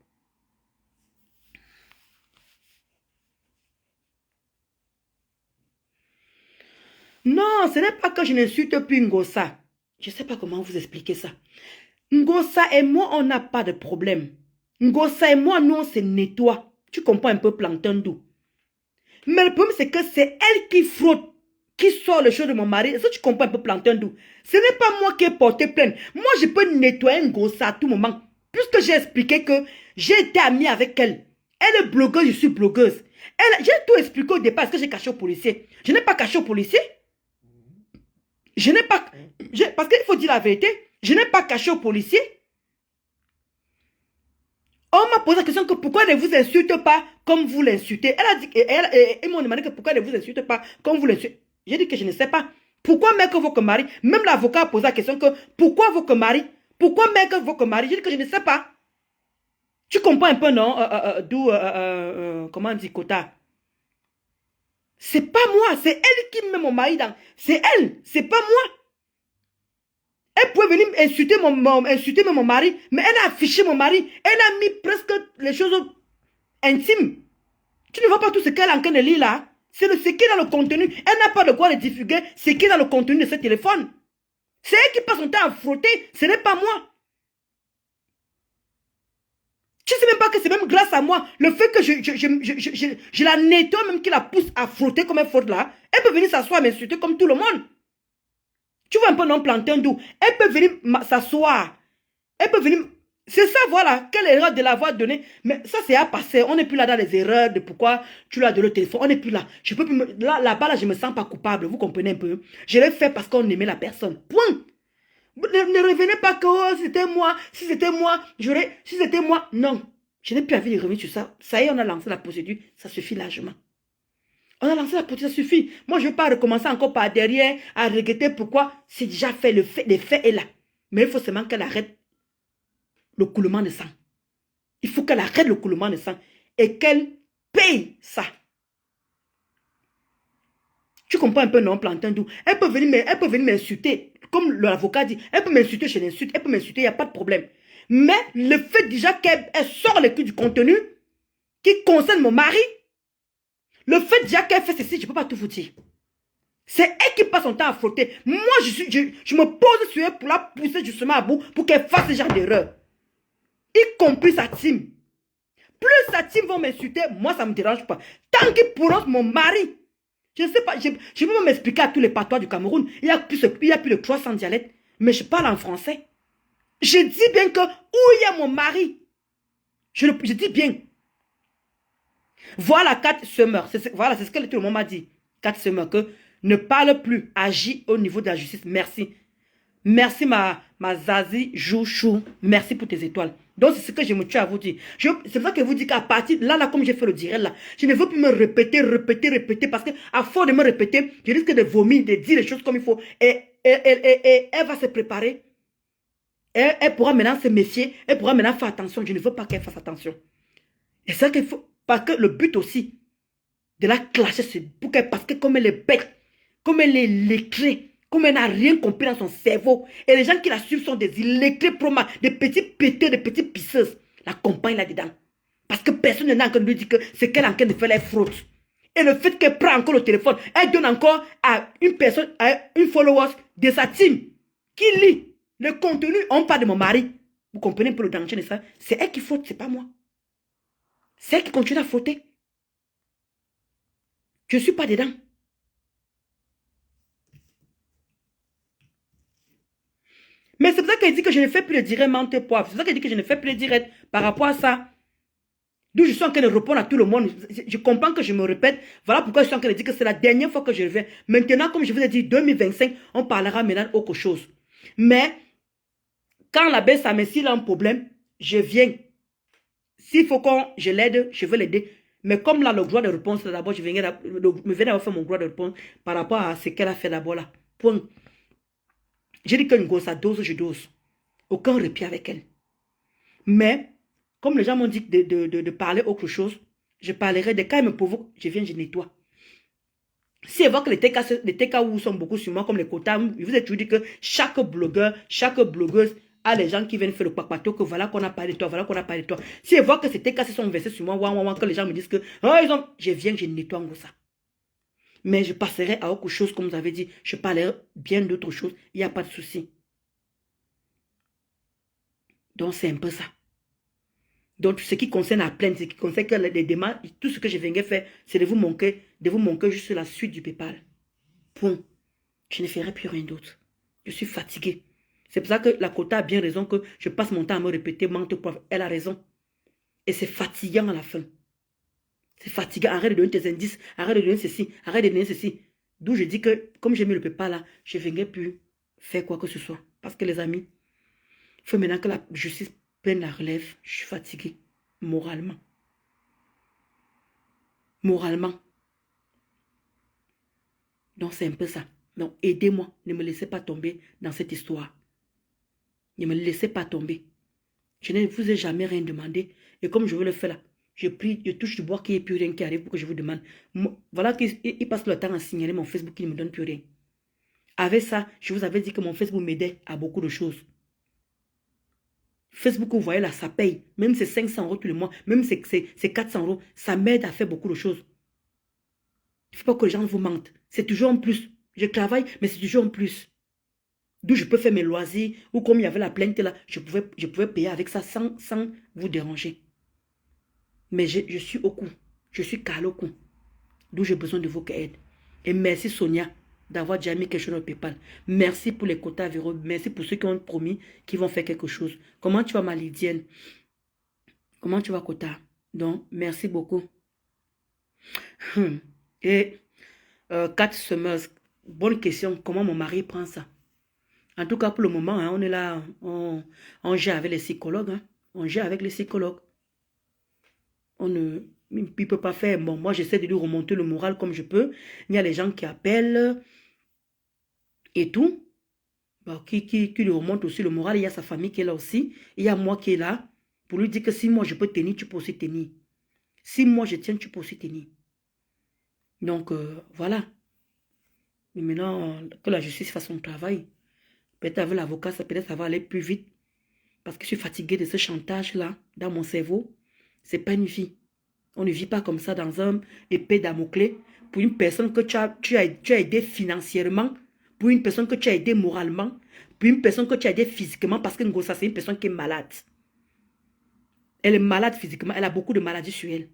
S6: Non, ce n'est pas que je n'insulte plus Ngossa. Je ne sais pas comment vous expliquer ça. Ngossa et moi, on n'a pas de problème. Ngossa et moi, nous, on se nettoie. Tu comprends un peu plantain doux. Mais le problème, c'est que c'est elle qui frotte, qui sort le choses de mon mari. Est-ce que tu comprends un peu plantain doux? Ce n'est pas moi qui ai porté plainte. Moi, je peux nettoyer Ngossa à tout moment. Puisque j'ai expliqué que j'ai été amie avec elle. Elle est blogueuse, je suis blogueuse. J'ai tout expliqué au départ. Est-ce que j'ai caché au policier? Je n'ai pas caché au policier. Je n'ai pas... parce qu'il faut dire la vérité, je n'ai pas caché au policier. On m'a posé la question que pourquoi ne vous insulte pas comme vous l'insultez. Elle a dit, ils m'ont demandé que pourquoi ne vous insulte pas comme vous l'insultez. J'ai dit que je ne sais pas. Pourquoi mec votre mari, même l'avocat a posé la question que pourquoi votre mari, pourquoi mec votre mari, j'ai dit que je ne sais pas. Tu comprends un peu, non? D'où, comment on dit, quota? C'est pas moi, c'est elle qui met mon mari dans... C'est elle, c'est pas moi. Elle pouvait venir insulter mon mari, mais elle a affiché mon mari. Elle a mis presque les choses intimes. Tu ne vois pas tout ce qu'elle est en train de lire là? C'est ce qui est dans le contenu. Elle n'a pas le droit de divulguer ce qui est dans le contenu de ce téléphone. C'est elle qui passe son temps à frotter, ce n'est pas moi. Tu sais même pas que c'est même grâce à moi, le fait que je la nettoie, même qui la pousse à frotter comme elle frotte là, elle peut venir s'asseoir m'insulter comme tout le monde. Tu vois un peu non plantain doux. Elle peut venir s'asseoir. Elle peut venir C'est ça, voilà. Quelle erreur de l'avoir donné. Mais ça, c'est à passer. On n'est plus là dans les erreurs de pourquoi tu l'as donné le téléphone. On n'est plus là. Je peux plus là-bas, là, je me sens pas coupable. Vous comprenez un peu? Je l'ai fait parce qu'on aimait la personne. Point. Ne revenez pas que oh, c'était moi. Si c'était moi, si c'était moi. Non. Je n'ai plus envie de revenir sur ça. Ça y est, on a lancé la procédure. Ça suffit largement. On a lancé la procédure, ça suffit. Moi, je ne veux pas recommencer encore par derrière à regretter pourquoi c'est déjà fait. Les faits est là. Mais il faut seulement qu'elle arrête le coulement de sang. Il faut qu'elle arrête le coulement de sang et qu'elle paye ça. Tu comprends un peu, non, Plantain Doux? Elle peut venir m'insulter, comme l'avocat dit. Elle peut m'insulter chez l'insulte, elle peut m'insulter, il n'y a pas de problème. Mais le fait déjà qu'elle sort le cul du contenu qui concerne mon mari, le fait déjà qu'elle fait ceci, je ne peux pas tout vous dire. C'est elle qui passe son temps à frotter. Moi, je me pose sur elle pour la pousser justement à bout pour qu'elle fasse ce genre d'erreur. Y compris sa team. Plus sa team vont m'insulter, moi ça ne me dérange pas. Tant qu'ils prononcent mon mari, je ne sais pas, je peux pas m'expliquer à tous les patois du Cameroun. Il y a plus de 300 dialectes, mais je parle en français. Je dis bien que où il y a mon mari, je dis bien. Voilà Kat Summer, voilà, c'est ce que tout le monde m'a dit. Kat Summer, que ne parle plus, agis au niveau de la justice. Merci. Merci ma Zazie Jouchou. Merci pour tes étoiles. Donc c'est ce que je me tue à vous dire. C'est pour ça que je vous dis qu'à partir de là, comme j'ai fait le direct là, je ne veux plus me répéter parce qu'à force de me répéter, je risque de vomir, de dire les choses comme il faut. Et elle va se préparer. Elle pourra maintenant se méfier. Elle pourra maintenant faire attention. Je ne veux pas qu'elle fasse attention. Et c'est ça qu'il faut. Parce que le but aussi de la clasher, c'est pour qu'elle, parce que comme elle est bête, comme elle est lettrée, comme elle n'a rien compris dans son cerveau. Et les gens qui la suivent sont des illettrés promas, des petits pétés, des petites pisseuses. La compagne là-dedans. Parce que personne n'a encore lui dit que c'est qu'elle est en train de faire les fraudes. Et le fait qu'elle prend encore le téléphone, elle donne encore à une personne, à une follower de sa team, qui lit le contenu, on parle de mon mari. Vous comprenez un peu le danger de ça? C'est elle qui faute, c'est pas moi. C'est elle qui continue à fauter. Je ne suis pas dedans. Mais c'est pour ça qu'elle dit que je ne fais plus le direct menthe poivre. C'est pour ça qu'elle dit que je ne fais plus le direct par rapport à ça. D'où je suis en train de répondre à tout le monde. Je comprends que je me répète. Voilà pourquoi je suis en train de dire que c'est la dernière fois que je reviens. Maintenant, comme je vous ai dit, 2025, on parlera maintenant autre chose. Mais, quand la belle Samé, s'il a un problème, je viens. S'il faut que je l'aide, je veux l'aider. Mais comme là, le droit de réponse, d'abord, je viens d'avoir fait mon droit de réponse par rapport à ce qu'elle a fait d'abord là. Point. J'ai dit qu'une gosse, ça dose, je dose. Aucun répit avec elle. Mais, comme les gens m'ont dit de parler autre chose, je parlerai de quand elle me provoque, je viens, je nettoie. Si elle voit que les TKU sont beaucoup sur moi, comme les quotas, je vous ai toujours dit que chaque blogueur, chaque blogueuse a les gens qui viennent faire le papato, que voilà qu'on a parlé de toi, voilà qu'on a parlé de toi. Si elle voit que ces TKC sont versés sur moi, que les gens me disent que, oh, je viens, je nettoie en gros ça. Mais je passerai à autre chose, comme vous avez dit. Je parlerai bien d'autres choses. Il n'y a pas de souci. Donc, c'est un peu ça. Donc, ce qui concerne la plainte, ce qui concerne les démarches, tout ce que je viens faire, c'est de vous manquer juste la suite du PayPal. Point. Je ne ferai plus rien d'autre. Je suis fatiguée. C'est pour ça que la quota a bien raison que je passe mon temps à me répéter, menthe poivre. Elle a raison. Et c'est fatigant à la fin. C'est fatigant. Arrête de donner tes indices. Arrête de donner ceci. Arrête de donner ceci. D'où je dis que, comme j'ai mis le PayPal là, je ne viendrai plus faire quoi que ce soit. Parce que les amis, il faut maintenant que la justice prenne la relève. Je suis fatiguée. Moralement. Moralement. Donc c'est un peu ça. Donc aidez-moi. Ne me laissez pas tomber dans cette histoire. Ne me laissez pas tomber. Je ne vous ai jamais rien demandé. Et comme je veux le faire là, je prie, je touche du bois qu'il n'y ait plus rien qui arrive pour que je vous demande. Voilà qu'il passe le temps à signaler mon Facebook qui ne me donne plus rien. Avec ça, je vous avais dit que mon Facebook m'aidait à beaucoup de choses. Facebook, vous voyez là, ça paye. Même c'est 500 € tous les mois, même c'est 400 €, ça m'aide à faire beaucoup de choses. Il ne faut pas que les gens vous mentent. C'est toujours en plus. Je travaille, mais c'est toujours en plus. D'où je peux faire mes loisirs, ou comme il y avait la plainte là, je pouvais payer avec ça sans vous déranger. Mais je suis au cou. Je suis calé au cou. D'où j'ai besoin de votre aide. Et merci Sonia d'avoir déjà mis quelque chose dans le PayPal. Merci pour les quotas, Véro. Merci pour ceux qui ont promis qu'ils vont faire quelque chose. Comment tu vas, ma Lydienne? Comment tu vas, quota? Donc, merci beaucoup. Et 4 Summers, bonne question. Comment mon mari prend ça? En tout cas, pour le moment, hein, on est là, on gère avec les psychologues. Hein. On gère avec les psychologues. Il ne peut pas faire. Bon, moi, j'essaie de lui remonter le moral comme je peux. Il y a les gens qui appellent et tout. Bon, qui lui remonte aussi le moral. Il y a sa famille qui est là aussi. Il y a moi qui est là pour lui dire que si moi, je peux tenir, tu peux aussi tenir. Si moi, je tiens, tu peux aussi tenir. Donc, voilà. Mais maintenant, que la justice fasse son travail. Peut-être avec l'avocat, peut-être ça va aller plus vite. Parce que je suis fatiguée de ce chantage-là dans mon cerveau. C'est pas une vie. On ne vit pas comme ça dans un épée Damoclès pour une personne que tu as aidé financièrement, pour une personne que tu as aidé moralement, pour une personne que tu as aidé physiquement, parce que Ngosa, c'est une personne qui est malade. Elle est malade physiquement, elle a beaucoup de maladies sur elle.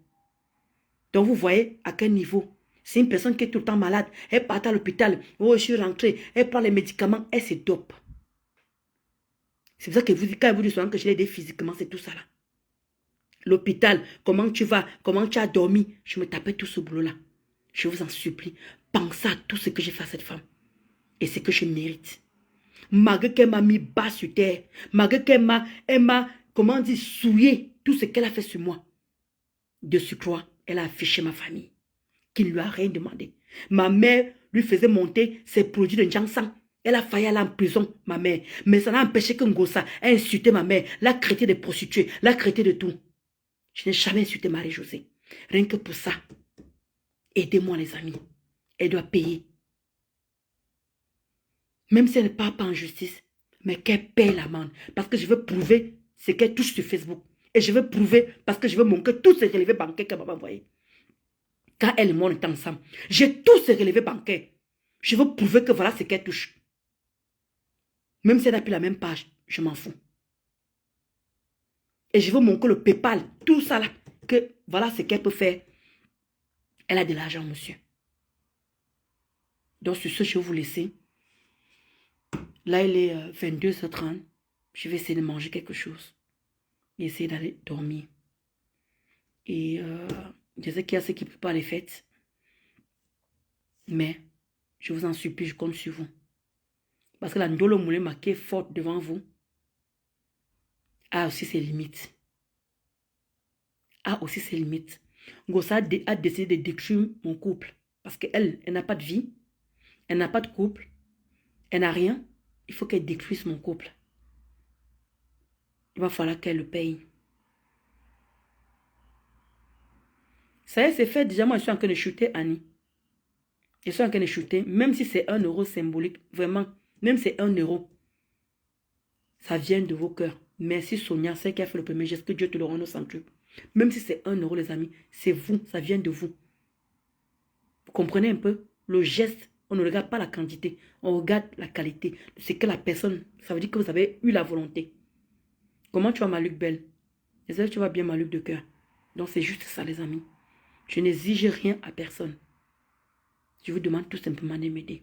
S6: Donc vous voyez à quel niveau. C'est une personne qui est tout le temps malade. Elle part à l'hôpital. Oh, je suis rentrée. Elle prend les médicaments. Elle se dope. C'est pour ça que quand vous dites souvent que je l'ai aidé physiquement, c'est tout ça là. L'hôpital, comment tu vas? Comment tu as dormi? Je me tapais tout ce boulot-là. Je vous en supplie. Pensez à tout ce que j'ai fait à cette femme. Et ce que je mérite. Malgré qu'elle m'a mis bas sur terre. Malgré qu'elle m'a, comment on dit, souillé tout ce qu'elle a fait sur moi. De surcroît, elle a affiché ma famille. Qui ne lui a rien demandé. Ma mère lui faisait monter ses produits de Njangsang. Elle a failli aller en prison, ma mère. Mais ça n'a empêché que Ngosa a insulté ma mère, l'a traité de prostituée, l'a traité de tout. Je n'ai jamais insulté Marie-Josée. Rien que pour ça. Aidez-moi, les amis. Elle doit payer. Même si elle ne part pas en justice, mais qu'elle paye l'amende. Parce que je veux prouver ce qu'elle touche sur Facebook. Et je veux prouver parce que je veux montrer tous ces relevés bancaires qu'elle m'a envoyés. Quand elle et moi on est ensemble, j'ai tous ces relevés bancaires. Je veux prouver que voilà ce qu'elle touche. Même si elle n'a plus la même page, je m'en fous. Et je veux montrer le PayPal, tout ça là, que voilà ce qu'elle peut faire. Elle a de l'argent, monsieur. Donc sur ce, je vais vous laisser. Là, il est 22h30. Je vais essayer de manger quelque chose. Et essayer d'aller dormir. Et je sais qu'il y a ceux qui ne peuvent pas les fêtes. Mais, je vous en supplie, je compte sur vous. Parce que la Ndolo Moulema qui est forte devant vous a aussi ses limites. A aussi ses limites. Ngosa a décidé de détruire mon couple. Parce qu'elle, elle n'a pas de vie. Elle n'a pas de couple. Elle n'a rien. Il faut qu'elle détruise mon couple. Il va falloir qu'elle le paye. Ça y est, c'est fait. Déjà, moi, je suis en train de shooter Annie. Je suis en train de shooter. Même si c'est 1 euro symbolique. Vraiment. Même si c'est 1 euro. Ça vient de vos cœurs. Merci Sonia, c'est qui a fait le premier geste. Que Dieu te le rende au centuple. Même si c'est 1 euro, les amis. C'est vous. Ça vient de vous. Vous comprenez un peu? Le geste, on ne regarde pas la quantité. On regarde la qualité. C'est que la personne, ça veut dire que vous avez eu la volonté. Comment tu vas, Maluc Belle? J'espère que tu vas bien, Maluc de cœur. Donc c'est juste ça, les amis. Je n'exige rien à personne. Je vous demande tout simplement de m'aider.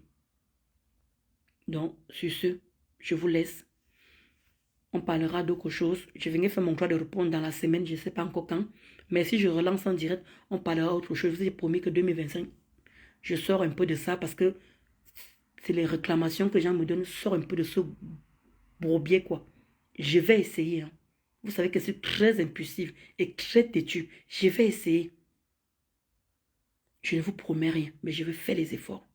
S6: Donc, sur ce, je vous laisse. On parlera d'autre chose. Je viens faire mon droit de répondre dans la semaine, je ne sais pas encore quand. Mais si je relance en direct, on parlera autre chose. Je vous ai promis que 2025, je sors un peu de ça parce que c'est les réclamations que les gens me donnent. Je sors un peu de ce bourbier, quoi. Je vais essayer. Hein. Vous savez que c'est très impulsif et très têtu. Je vais essayer. Je ne vous promets rien, mais je vais faire les efforts.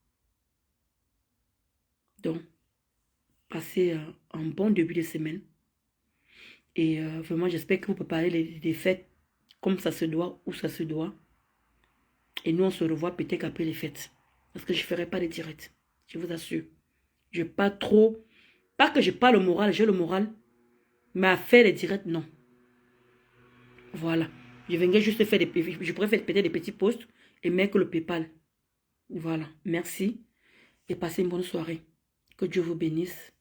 S6: Donc, passez un bon début de semaine. Et vraiment, j'espère que vous préparez des fêtes comme ça se doit, où ça se doit. Et nous, on se revoit peut-être après les fêtes. Parce que je ne ferai pas de direct. Je vous assure. Je n'ai pas trop... Pas que je n'ai pas le moral, j'ai le moral. Mais à faire les directs, non. Voilà. Je viendrai juste faire des... Je pourrais faire peut-être des petits posts et mettre le PayPal. Voilà. Merci. Et passez une bonne soirée. Que Dieu vous bénisse.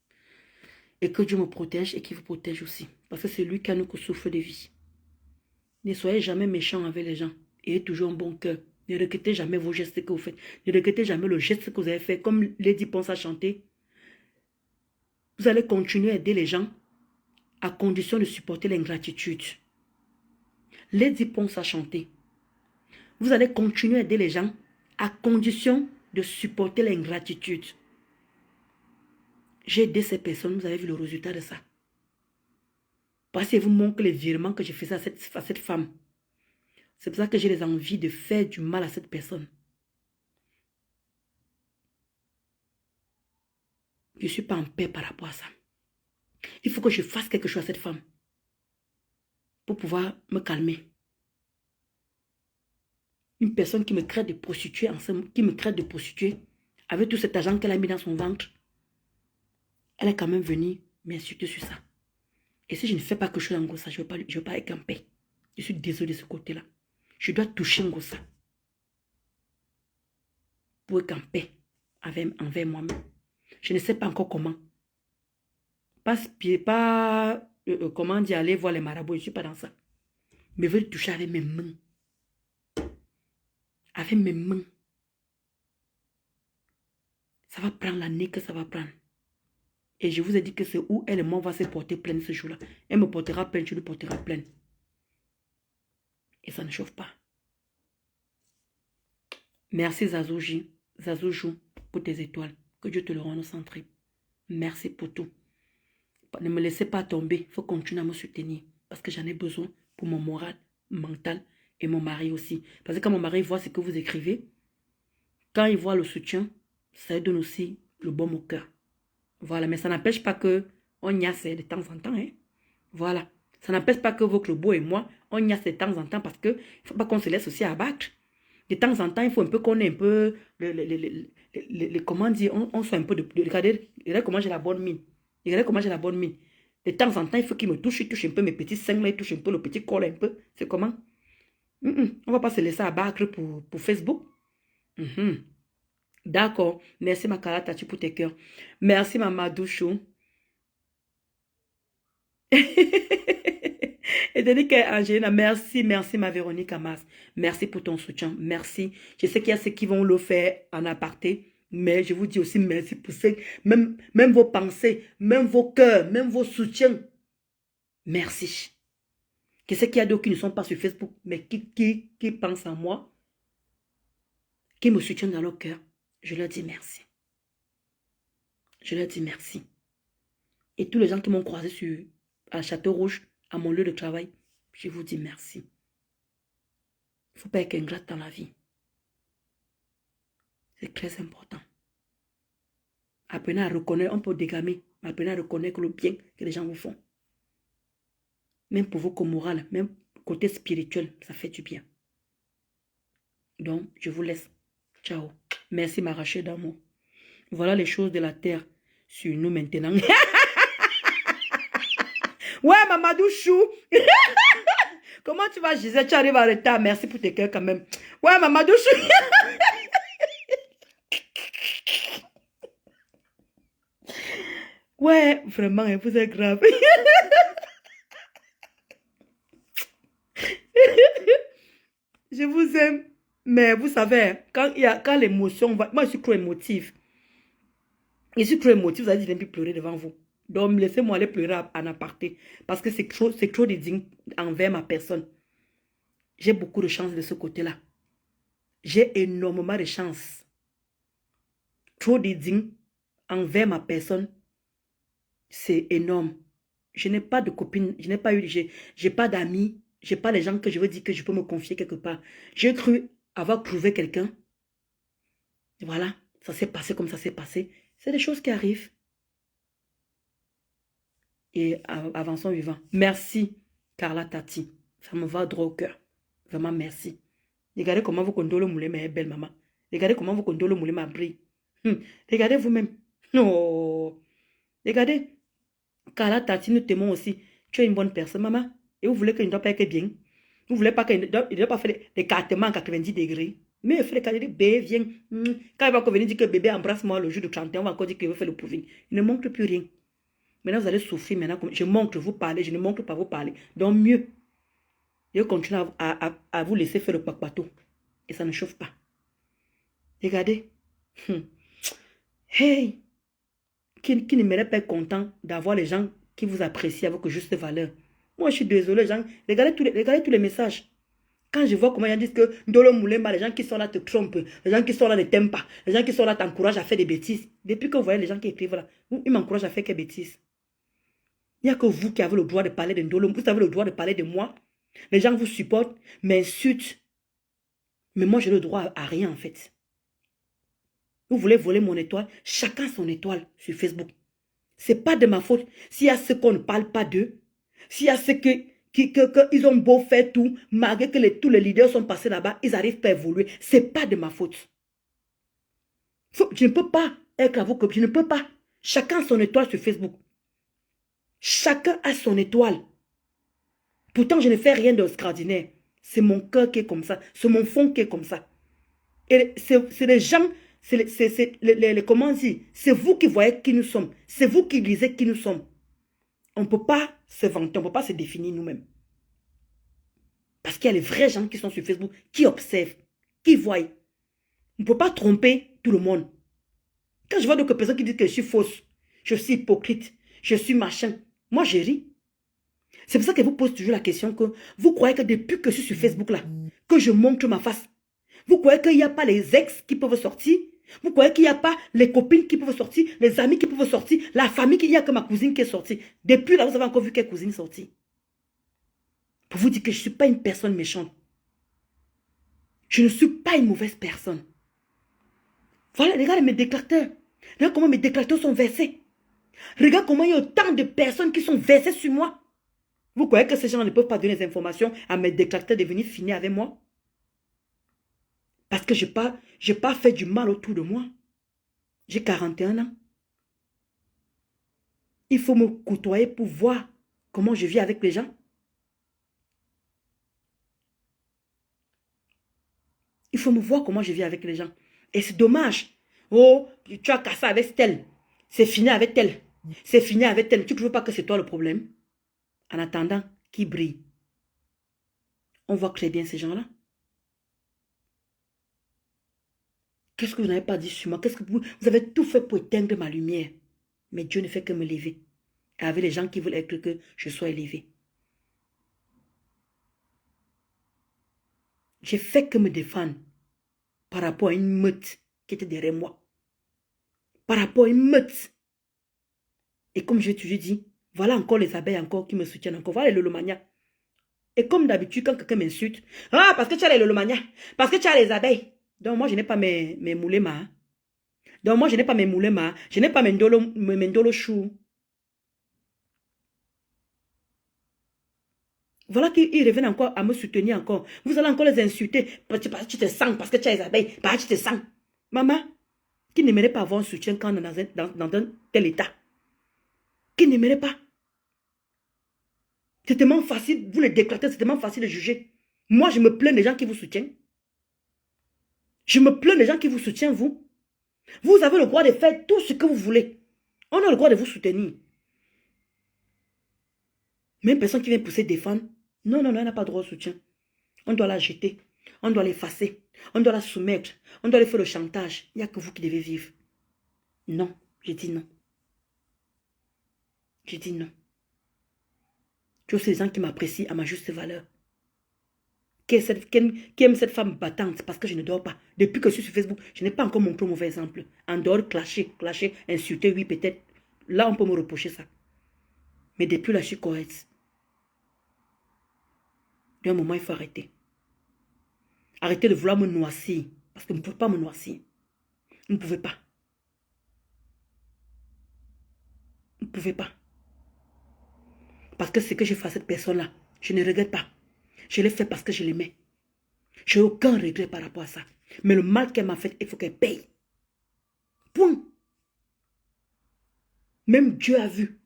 S6: Et que Dieu me protège et qu'il vous protège aussi. Parce que c'est lui qui a nous souffle de vie. Ne soyez jamais méchants avec les gens. Ayez toujours un bon cœur. Ne regrettez jamais vos gestes que vous faites. Ne regrettez jamais le geste que vous avez fait. Comme Lady Ponce a chanté, vous allez continuer à aider les gens à condition de supporter l'ingratitude. Lady Ponce a chanté. Vous allez continuer à aider les gens à condition de supporter l'ingratitude. J'ai aidé ces personnes, vous avez vu le résultat de ça. Parce que vous montrez les virements que je faisais à cette femme. C'est pour ça que j'ai les envies de faire du mal à cette personne. Je ne suis pas en paix par rapport à ça. Il faut que je fasse quelque chose à cette femme pour pouvoir me calmer. Une personne qui me crée de prostituer, avec tout cet argent qu'elle a mis dans son ventre, elle est quand même venue m'insulter sur ça. Et si je ne fais pas quelque chose en Gossa, je ne vais pas être en paix. Je suis désolée de ce côté-là. Je dois toucher en Gossa pour être en paix envers moi-même. Je ne sais pas encore comment. Comment dire, aller voir les marabouts, je ne suis pas dans ça. Mais je veux le toucher avec mes mains. Avec mes mains. Ça va prendre l'année que ça va prendre. Et je vous ai dit que c'est où elle et moi va se porter plainte ce jour-là. Elle me portera plainte, je lui porterai plainte. Et ça ne chauffe pas. Merci Zazoujou, pour tes étoiles. Que Dieu te le rende au centre. Merci pour tout. Ne me laissez pas tomber. Il faut continuer à me soutenir. Parce que j'en ai besoin pour mon moral, mental et mon mari aussi. Parce que quand mon mari voit ce que vous écrivez, quand il voit le soutien, ça lui donne aussi le baume au cœur. Voilà, mais ça n'empêche pas que on y a de temps en temps. Hein? Voilà. Ça n'empêche pas que votre beau et moi, on y a de temps en temps parce que il ne faut pas qu'on se laisse aussi abattre. De temps en temps, il faut un peu qu'on ait un peu comment dire, on soit un peu regardez comment j'ai la bonne mine. Regardez comment j'ai la bonne mine. De temps en temps, il faut qu'il me touche, il touche un peu mes petits seins, il touche un peu le petit col un peu. C'est comment? On ne va pas se laisser abattre pour Facebook. D'accord. Merci ma Kalatati pour tes cœurs. Merci ma Madouchou. Et Délique Angelina, merci ma Véronique Amas. Merci pour ton soutien. Merci. Je sais qu'il y a ceux qui vont le faire en aparté, mais je vous dis aussi merci pour ceux, même vos pensées, même vos cœurs, même vos soutiens. Merci. Je sais qu'il y a d'autres qui ne sont pas sur Facebook, mais qui pensent en moi, qui me soutiennent dans leur cœur. Je leur dis merci. Je leur dis merci. Et tous les gens qui m'ont croisé à Château Rouge, à mon lieu de travail, je vous dis merci. Il ne faut pas être ingrate dans la vie. C'est très important. Apprenez à reconnaître, on peut dégamer, mais apprenez à reconnaître le bien que les gens vous font. Même pour vous comme moral, même côté spirituel, ça fait du bien. Donc, je vous laisse. Ciao. Merci ma Rachel d'amour. Voilà les choses de la terre sur nous maintenant. Ouais, Mamadou Chou. Comment tu vas, Gisèle? Tu arrives en retard. Merci pour tes cœurs quand même. Ouais, Mamadou Chou. Ouais, vraiment, vous êtes grave. Je vous aime. Mais vous savez, quand l'émotion va... Moi, je suis trop émotive. Je suis trop émotive, vous allez dire, puis pleurer devant vous. Donc, laissez-moi aller pleurer en aparté. Parce que c'est trop dédigne envers ma personne. J'ai beaucoup de chance de ce côté-là. J'ai énormément de chance. Trop dédigne envers ma personne. C'est énorme. Je n'ai pas de copine, je n'ai pas eu, j'ai pas d'amis, j'ai pas les gens que je veux dire que je peux me confier quelque part. J'ai cru avoir trouvé quelqu'un. Voilà, ça s'est passé comme ça s'est passé. C'est des choses qui arrivent. Et avançons vivant. Merci, Carla Tati. Ça me va droit au cœur. Vraiment, merci. Regardez comment vous condolez le moulin, ma belle maman. Regardez comment vous condolez le moulin, ma brille. Regardez vous-même. Oh. Regardez. Carla Tati, nous t'aimons aussi. Tu es une bonne personne, maman. Et vous voulez qu'il ne doit pas être bien. Vous voulez pas qu'il ne doit pas faire l'écartement à 90 degrés. Mais il fait l'écartement, bébé, viens. Quand il va venir dire que bébé embrasse-moi le jour du 31, on va encore dire qu'il veut faire le proving. Il ne montre plus rien. Maintenant, vous allez souffrir. Maintenant, je montre vous parler, je ne montre pas vous parler. Donc, mieux. Je continue à vous laisser faire le papato. et ça ne chauffe pas. Regardez. Hey, qui ne m'aurait pas être content d'avoir les gens qui vous apprécient avec juste valeur. Moi, je suis désolé, gens. Regardez tous les messages. Quand je vois comment ils disent que Ndolo Moulemba, les gens qui sont là te trompent, les gens qui sont là ne t'aiment pas, les gens qui sont là t'encouragent à faire des bêtises. Depuis que vous voyez les gens qui écrivent là, ils m'encouragent à faire des bêtises. Il n'y a que vous qui avez le droit de parler de Ndolo. Vous avez le droit de parler de moi. Les gens vous supportent, m'insultent. Mais moi, j'ai le droit à rien en fait. Vous voulez voler mon étoile? Chacun son étoile sur Facebook. C'est pas de ma faute. S'il y a ceux qu'on ne parle pas d'eux, s'il y a ceux qu'ils ont beau faire tout, malgré que tous les leaders sont passés là-bas, ils n'arrivent pas à évoluer. C'est pas de ma faute. Je ne peux pas être à vous comme je ne peux pas. Chacun son étoile sur Facebook. Chacun a son étoile. Pourtant, je ne fais rien d'extraordinaire. C'est mon cœur qui est comme ça. C'est mon fond qui est comme ça. Et c'est les gens, comment dire, c'est vous qui voyez qui nous sommes. C'est vous qui lisez qui nous sommes. On ne peut pas se vanter, on ne peut pas se définir nous-mêmes. Parce qu'il y a les vrais gens qui sont sur Facebook, qui observent, qui voient. On ne peut pas tromper tout le monde. Quand je vois d'autres personnes qui disent que je suis fausse, je suis hypocrite, je suis machin, moi je ris. C'est pour ça que vous pose toujours la question que vous croyez que depuis que je suis sur Facebook là, que je montre ma face, vous croyez qu'il n'y a pas les ex qui peuvent sortir? Vous croyez qu'il n'y a pas les copines qui peuvent sortir, les amis qui peuvent sortir, la famille, qu'il n'y a que ma cousine qui est sortie? Depuis là, vous avez encore vu quelle cousine sortie? Pour vous dire que je ne suis pas une personne méchante. Je ne suis pas une mauvaise personne. Voilà, regardez mes déclarateurs. Regarde comment mes déclarateurs sont versés. Regarde comment il y a autant de personnes qui sont versées sur moi. Vous croyez que ces gens ne peuvent pas donner des informations à mes déclarateurs de venir finir avec moi? Parce que je n'ai pas fait du mal autour de moi. J'ai 41 ans. Il faut me côtoyer pour voir comment je vis avec les gens. Il faut me voir comment je vis avec les gens. Et c'est dommage. Oh, tu as cassé avec tel. C'est fini avec tel. C'est fini avec tel. Tu ne veux pas que c'est toi le problème? En attendant, qui brille? On voit très bien ces gens-là. Qu'est-ce que vous n'avez pas dit sur moi? Qu'est-ce que vous avez tout fait pour éteindre ma lumière. Mais Dieu ne fait que me lever. Et avec les gens qui veulent être que je sois élevé. J'ai fait que me défendre par rapport à une meute qui était derrière moi. Par rapport à une meute. Et comme je toujours dit, voilà encore les abeilles encore qui me soutiennent encore. Voilà les lolomania. Et comme d'habitude, quand quelqu'un m'insulte, ah, parce que tu as les lolomania, parce que tu as les abeilles. Donc moi, je n'ai pas mes moulema. Hein. Donc moi, je n'ai pas mes moulema. Je n'ai pas mes ndolo chou. Voilà qu'ils reviennent encore à me soutenir encore. Vous allez encore les insulter. Parce que tu te sens, parce que tu as les abeilles. Parce que tu te sens. Maman, qui n'aimerait pas avoir un soutien quand on est dans un tel état? Qui n'aimerait pas? C'est tellement facile, vous les déclarez, c'est tellement facile de juger. Moi, je me plains des gens qui vous soutiennent. Je me plains des gens qui vous soutiennent, vous. Vous avez le droit de faire tout ce que vous voulez. On a le droit de vous soutenir. Même personne qui vient pousser défendre. Non, non, non, on n'a pas droit au soutien. On doit la jeter. On doit l'effacer. On doit la soumettre. On doit lui faire le chantage. Il n'y a que vous qui devez vivre. Non, j'ai dit non. J'ai dit non. Tu as ces gens qui m'apprécient à ma juste valeur. Qui aime cette femme battante parce que je ne dors pas. Depuis que je suis sur Facebook, je n'ai pas encore montré un mauvais exemple. En dehors, clasher, insulter, oui, peut-être. Là, on peut me reprocher ça. Mais depuis là, je suis correcte. D'un moment, il faut arrêter. Arrêtez de vouloir me noircir. Parce que vous ne pouvez pas me noircir. Vous ne pouvez pas. Vous ne pouvez pas. Parce que ce que j'ai fait à cette personne-là, je ne regrette pas. Je l'ai fait parce que je l'aimais. Je n'ai aucun regret par rapport à ça. Mais le mal qu'elle m'a fait, il faut qu'elle paye. Point. Même Dieu a vu.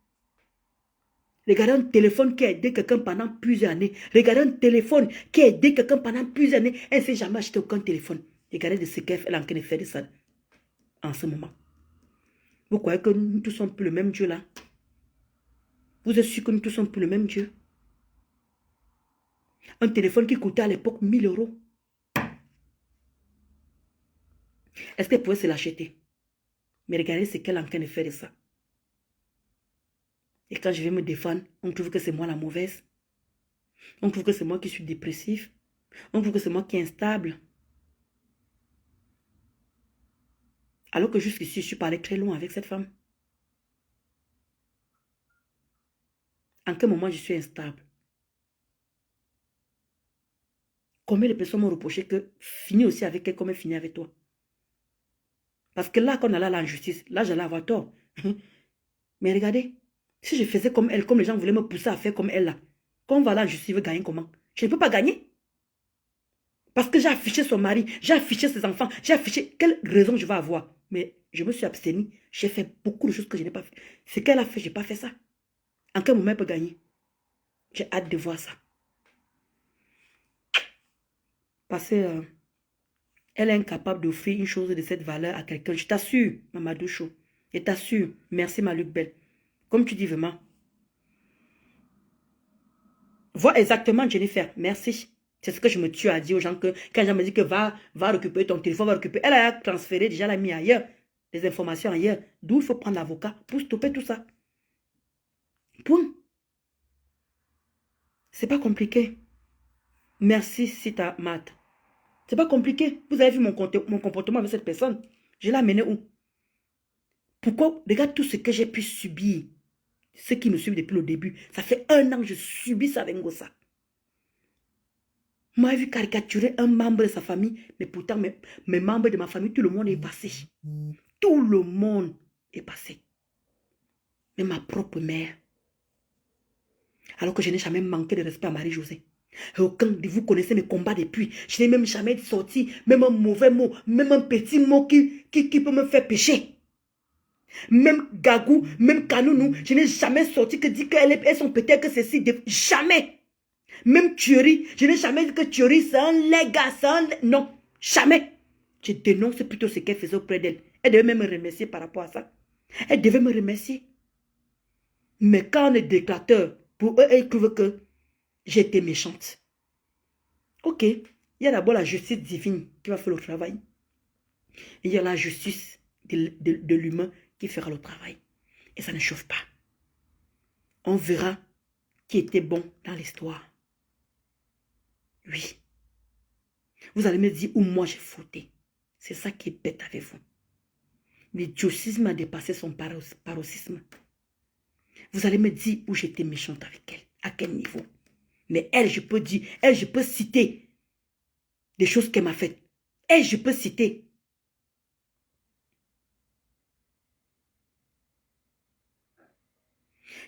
S6: Regardez un téléphone qui a aidé quelqu'un pendant plusieurs années. Regardez un téléphone qui a aidé quelqu'un pendant plusieurs années. Elle ne s'est jamais acheté aucun téléphone. Regardez de ce qu'elle est en train de faire de ça en ce moment. Vous croyez que nous tous sommes plus le même Dieu là? Vous êtes sûr que nous tous sommes plus le même Dieu? Un téléphone qui coûtait à l'époque 1000 €. Est-ce qu'elle pouvait se l'acheter? Mais regardez ce qu'elle est en train de faire de ça. Et quand je vais me défendre, on trouve que c'est moi la mauvaise. On trouve que c'est moi qui suis dépressif. On trouve que c'est moi qui est instable. Alors que jusqu'ici, je suis pas allé très loin avec cette femme. En quel moment je suis instable? Combien de personnes m'ont reproché que finis aussi avec elle comme elle finit avec toi? Parce que là, quand on allait à l'injustice, là, j'allais avoir tort. Mais regardez, si je faisais comme elle, comme les gens voulaient me pousser à faire comme elle là, quand on va à l'injustice, il veut gagner comment? Je ne peux pas gagner. Parce que j'ai affiché son mari, j'ai affiché ses enfants, j'ai affiché... Quelle raison je vais avoir? Mais je me suis abstenue. J'ai fait beaucoup de choses que je n'ai pas fait. Ce qu'elle a fait, je n'ai pas fait ça. En quel moment elle peut gagner? J'ai hâte de voir ça. Parce que elle est incapable d'offrir une chose de cette valeur à quelqu'un. Je t'assure, Mamadou Chou. Je t'assure. Merci, Maluc Belle. Comme tu dis vraiment. Vois exactement, Jennifer. Merci. C'est ce que je me tue à dire aux gens que quand les gens me disent que va récupérer ton téléphone, va récupérer. Elle a transféré, déjà l'a mis ailleurs. Les informations ailleurs. D'où il faut prendre l'avocat pour stopper tout ça. Point. C'est pas compliqué. Merci, Sita Mat. C'est pas compliqué. Vous avez vu mon comportement avec cette personne. Je l'ai amené où? Pourquoi? Regarde tout ce que j'ai pu subir. Ceux qui me suivent depuis le début. Ça fait 1 an que je subis ça avec Ngossa. Moi, j'ai vu caricaturer un membre de sa famille. Mais pourtant, mes membres de ma famille, tout le monde est passé. Tout le monde est passé. Mais ma propre mère. Alors que je n'ai jamais manqué de respect à Marie-Josée. Aucun de vous connaissez mes combats depuis. Je n'ai même jamais sorti, même un mauvais mot, même un petit mot qui peut me faire pécher. Même Gagou, même Kanounou, je n'ai jamais sorti que dit qu'elles sont peut-être que ceci. Jamais. Même Thury, je n'ai jamais dit que Thury c'est un légat, c'est un... Non, jamais. Je dénonce plutôt ce qu'elle faisait auprès d'elle. Elle devait même me remercier par rapport à ça. Elle devait me remercier. Mais quand on est déclarateur, pour eux, ils trouvent que j'étais méchante. Ok, il y a d'abord la justice divine qui va faire le travail. Il y a la justice de l'humain qui fera le travail. Et ça ne chauffe pas. On verra qui était bon dans l'histoire. Oui. Vous allez me dire où moi j'ai fauté. C'est ça qui est bête avec vous. L'idiotisme a dépassé son paroxysme. Vous allez me dire où j'étais méchante avec elle. À quel niveau. Mais elle, je peux dire, elle, je peux citer des choses qu'elle m'a faites. Elle, je peux citer.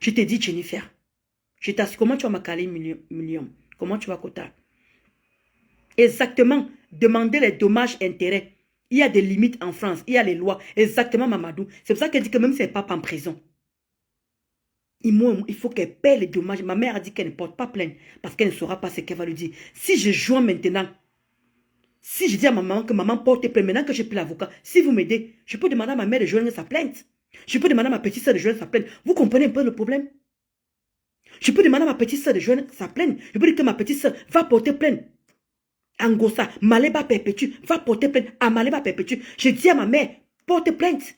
S6: Je te dis, Jennifer, je t'assure, comment tu vas m'accaler million? Comment tu vas quota? Exactement, demander les dommages-intérêts. Il y a des limites en France, il y a les lois. Exactement, Mamadou. C'est pour ça qu'elle dit que même si elle n'est pas en prison, il faut qu'elle paie les dommages. Ma mère a dit qu'elle ne porte pas plainte parce qu'elle ne saura pas ce qu'elle va lui dire. Si je joins maintenant, si je dis à ma maman que maman porte plainte, maintenant que j'ai pris l'avocat, si vous m'aidez, je peux demander à ma mère de joindre sa plainte. Je peux demander à ma petite soeur de joindre sa plainte. Vous comprenez un peu le problème? Je peux demander à ma petite soeur de joindre sa plainte. Je peux dire que ma petite soeur va porter plainte. Angossa, Maleba Perpétue, va porter plainte à Maleba Perpétue. Je dis à ma mère, porte plainte.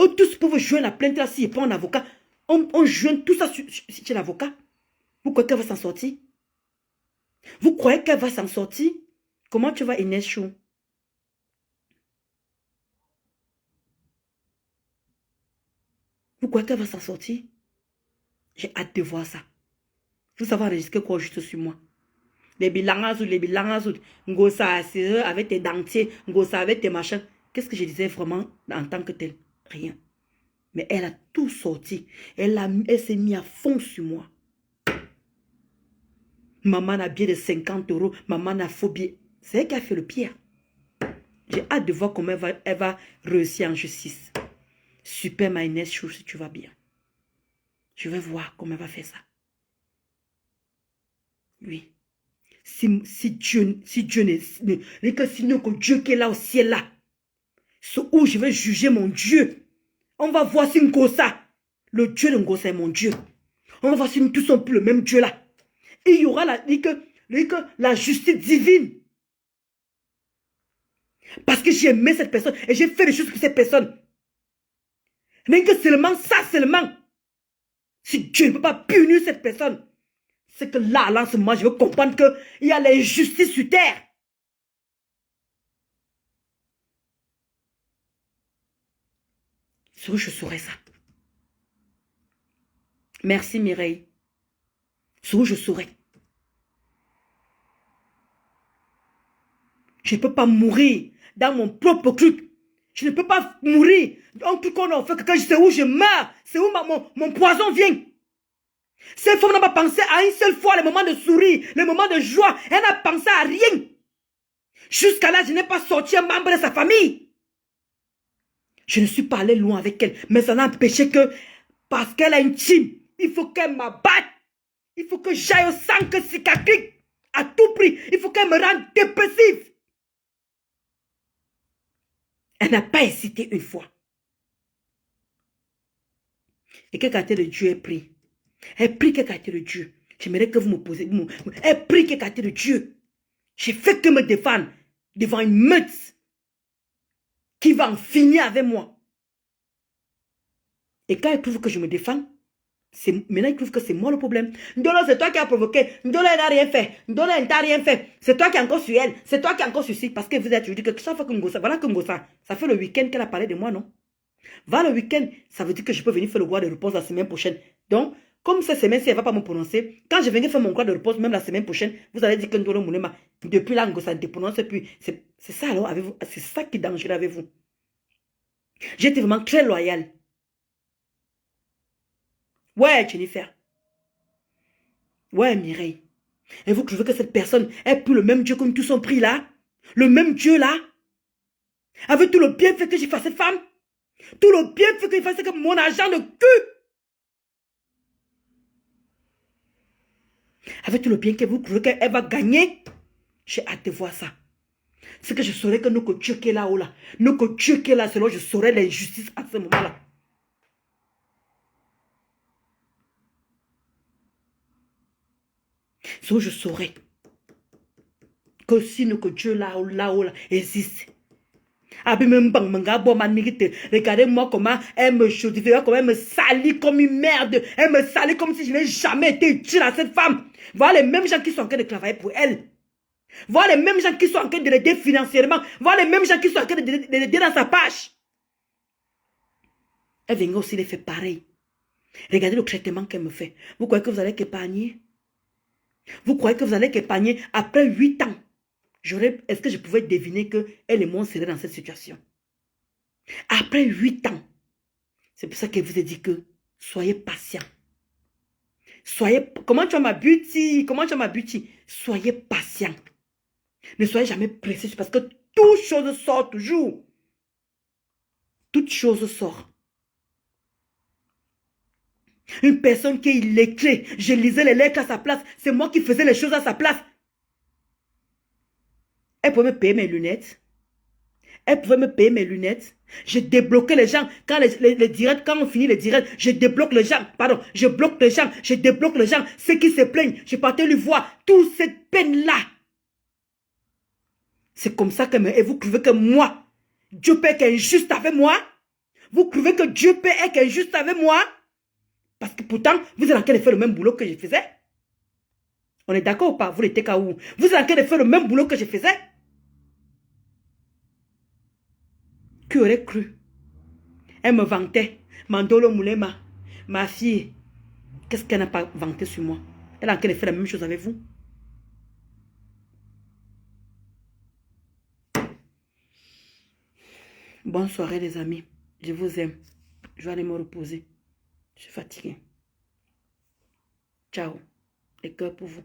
S6: Eux tous peuvent joindre la plainte là s'il n'y a pas un avocat. On joint tout ça chez l'avocat. Vous croyez qu'elle va s'en sortir? Vous croyez qu'elle va s'en sortir? Comment tu vas, Inès Chou? Vous croyez qu'elle va s'en sortir? J'ai hâte de voir ça. Vous savez enregistrer quoi juste sur moi? Les bilangazou, Ngossa avec tes dentiers, Ngossa avec tes machins. Qu'est-ce que je disais vraiment en tant que tel? Rien. Mais elle a tout sorti. Elle s'est mise à fond sur moi. Maman a bien de 50 €. Maman a phobie. C'est elle qui a fait le pire. J'ai hâte de voir comment elle va réussir en justice. Super Maïnès Chou, si tu vas bien. Je vais voir comment elle va faire ça. Oui. Si Dieu sinon que Dieu qui est là au ciel là, c'est où je vais juger mon Dieu. On va voir si Ngossa, le Dieu de Ngossa est mon Dieu. On va voir si nous tous sommes plus le même Dieu là. Et il y aura la justice divine. Parce que j'ai aimé cette personne et j'ai fait des choses pour cette personne. Mais que seulement ça, seulement. Si Dieu ne peut pas punir cette personne, c'est que là, en ce moment, je veux comprendre qu'il y a l'injustice sur terre. Je saurais ça. Merci Mireille. Je saurais. Je ne peux pas mourir dans mon propre truc. Je ne peux pas mourir dans un truc qu'on a fait que quand je sais où je meurs, c'est où mon poison vient. Cette femme n'a pas pensé à une seule fois, les moments de sourire, les moments de joie. Elle n'a pensé à rien. Jusqu'à là, je n'ai pas sorti un membre de sa famille. Je ne suis pas allé loin avec elle, mais ça n'a empêché que, parce qu'elle a une team, il faut qu'elle m'abatte. Il faut que j'aille au sang que cicatrice. À tout prix, il faut qu'elle me rende dépressive. Elle n'a pas hésité une fois. Et quel caractère de Dieu est pris? Elle prie quel caractère de Dieu? J'aimerais que vous me posiez. Elle prie quel caractère de Dieu? J'ai fait que me défendre devant une meute qui va en finir avec moi. Et quand elle trouve que je me défends, maintenant il trouve que c'est moi le problème. Ndolo, c'est toi qui as provoqué. Ndolo, elle n'a rien fait. Ndolo, elle n'a rien fait. C'est toi qui es encore sur elle. C'est toi qui es encore sur ci. Parce que vous êtes, je dis que chaque fois que Ngosa, voilà que Ngosa, ça fait le week-end qu'elle a parlé de moi, non? Va le week-end, ça veut dire que je peux venir faire le droit de repos la semaine prochaine. Donc, comme cette semaine-ci, elle ne va pas me prononcer, quand je viens faire mon droit de repos, même la semaine prochaine, vous allez dire que Ndolo Moulema, depuis là, Ngosa ne te prononce plus. C'est ça alors, c'est ça qui est dangereux avec vous. J'étais vraiment très loyale. Ouais, Jennifer. Ouais, Mireille. Et vous trouvez que cette personne est plus le même Dieu comme tout son prix là? Le même Dieu là? Avec tout le bienfait que j'ai fait à cette femme? Tout le bienfait que j'ai fait, c'est que mon argent de cul. Avec tout le bien que vous trouvez qu'elle va gagner, j'ai hâte de voir ça. C'est que je saurais que nous que Dieu qui est là-haut là. Nous que Dieu qui est là, selon je saurais l'injustice à ce moment-là. So je saurais que si nous que Dieu là-haut là existe. Regardez-moi comment elle me chaudifie, comment elle me salit comme une merde. Elle me salit comme si je n'ai jamais été utile à cette femme. Voilà les mêmes gens qui sont en train de travailler pour elle. Voilà les mêmes gens qui sont en train de l'aider financièrement. Voilà les mêmes gens qui sont en train de l'aider dans sa page. Elle vient aussi les faire pareil. Regardez le traitement qu'elle me fait. Vous croyez que vous allez épargner? Vous croyez que vous allez épargner après 8 ans? Est-ce que je pouvais deviner qu'elle et moi seraient dans cette situation? Après 8 ans. C'est pour ça que je vous ai dit que soyez patient. Comment tu as ma beauty? Comment tu as ma beauty? Soyez patient. Ne soyez jamais pressé parce que toute chose sort toujours. Toute chose sort. Une personne qui est illettrée, je lisais les lettres à sa place. C'est moi qui faisais les choses à sa place. Elle pouvait me payer mes lunettes. Elle pouvait me payer mes lunettes. Je débloquais les gens. Quand les directs, quand on finit les directs, je débloque les gens. Pardon, je bloque les gens. Je débloque les gens. Ceux qui se plaignent, je partais lui voir toute cette peine-là. C'est comme ça que... Et vous trouvez que moi, Dieu peut être injuste avec moi? Vous trouvez que Dieu peut être injuste avec moi? Parce que pourtant, vous êtes en train de faire le même boulot que je faisais. On est d'accord ou pas? Vous l'étiez où? Vous êtes en train de faire le même boulot que je faisais. Qui aurait cru? Elle me vantait. Mandolo Moulema, ma fille. Qu'est-ce qu'elle n'a pas vanté sur moi? Elle est en train de faire la même chose avec vous. Bonne soirée les amis. Je vous aime. Je vais aller me reposer. Je suis fatiguée. Ciao. Les cœurs pour vous.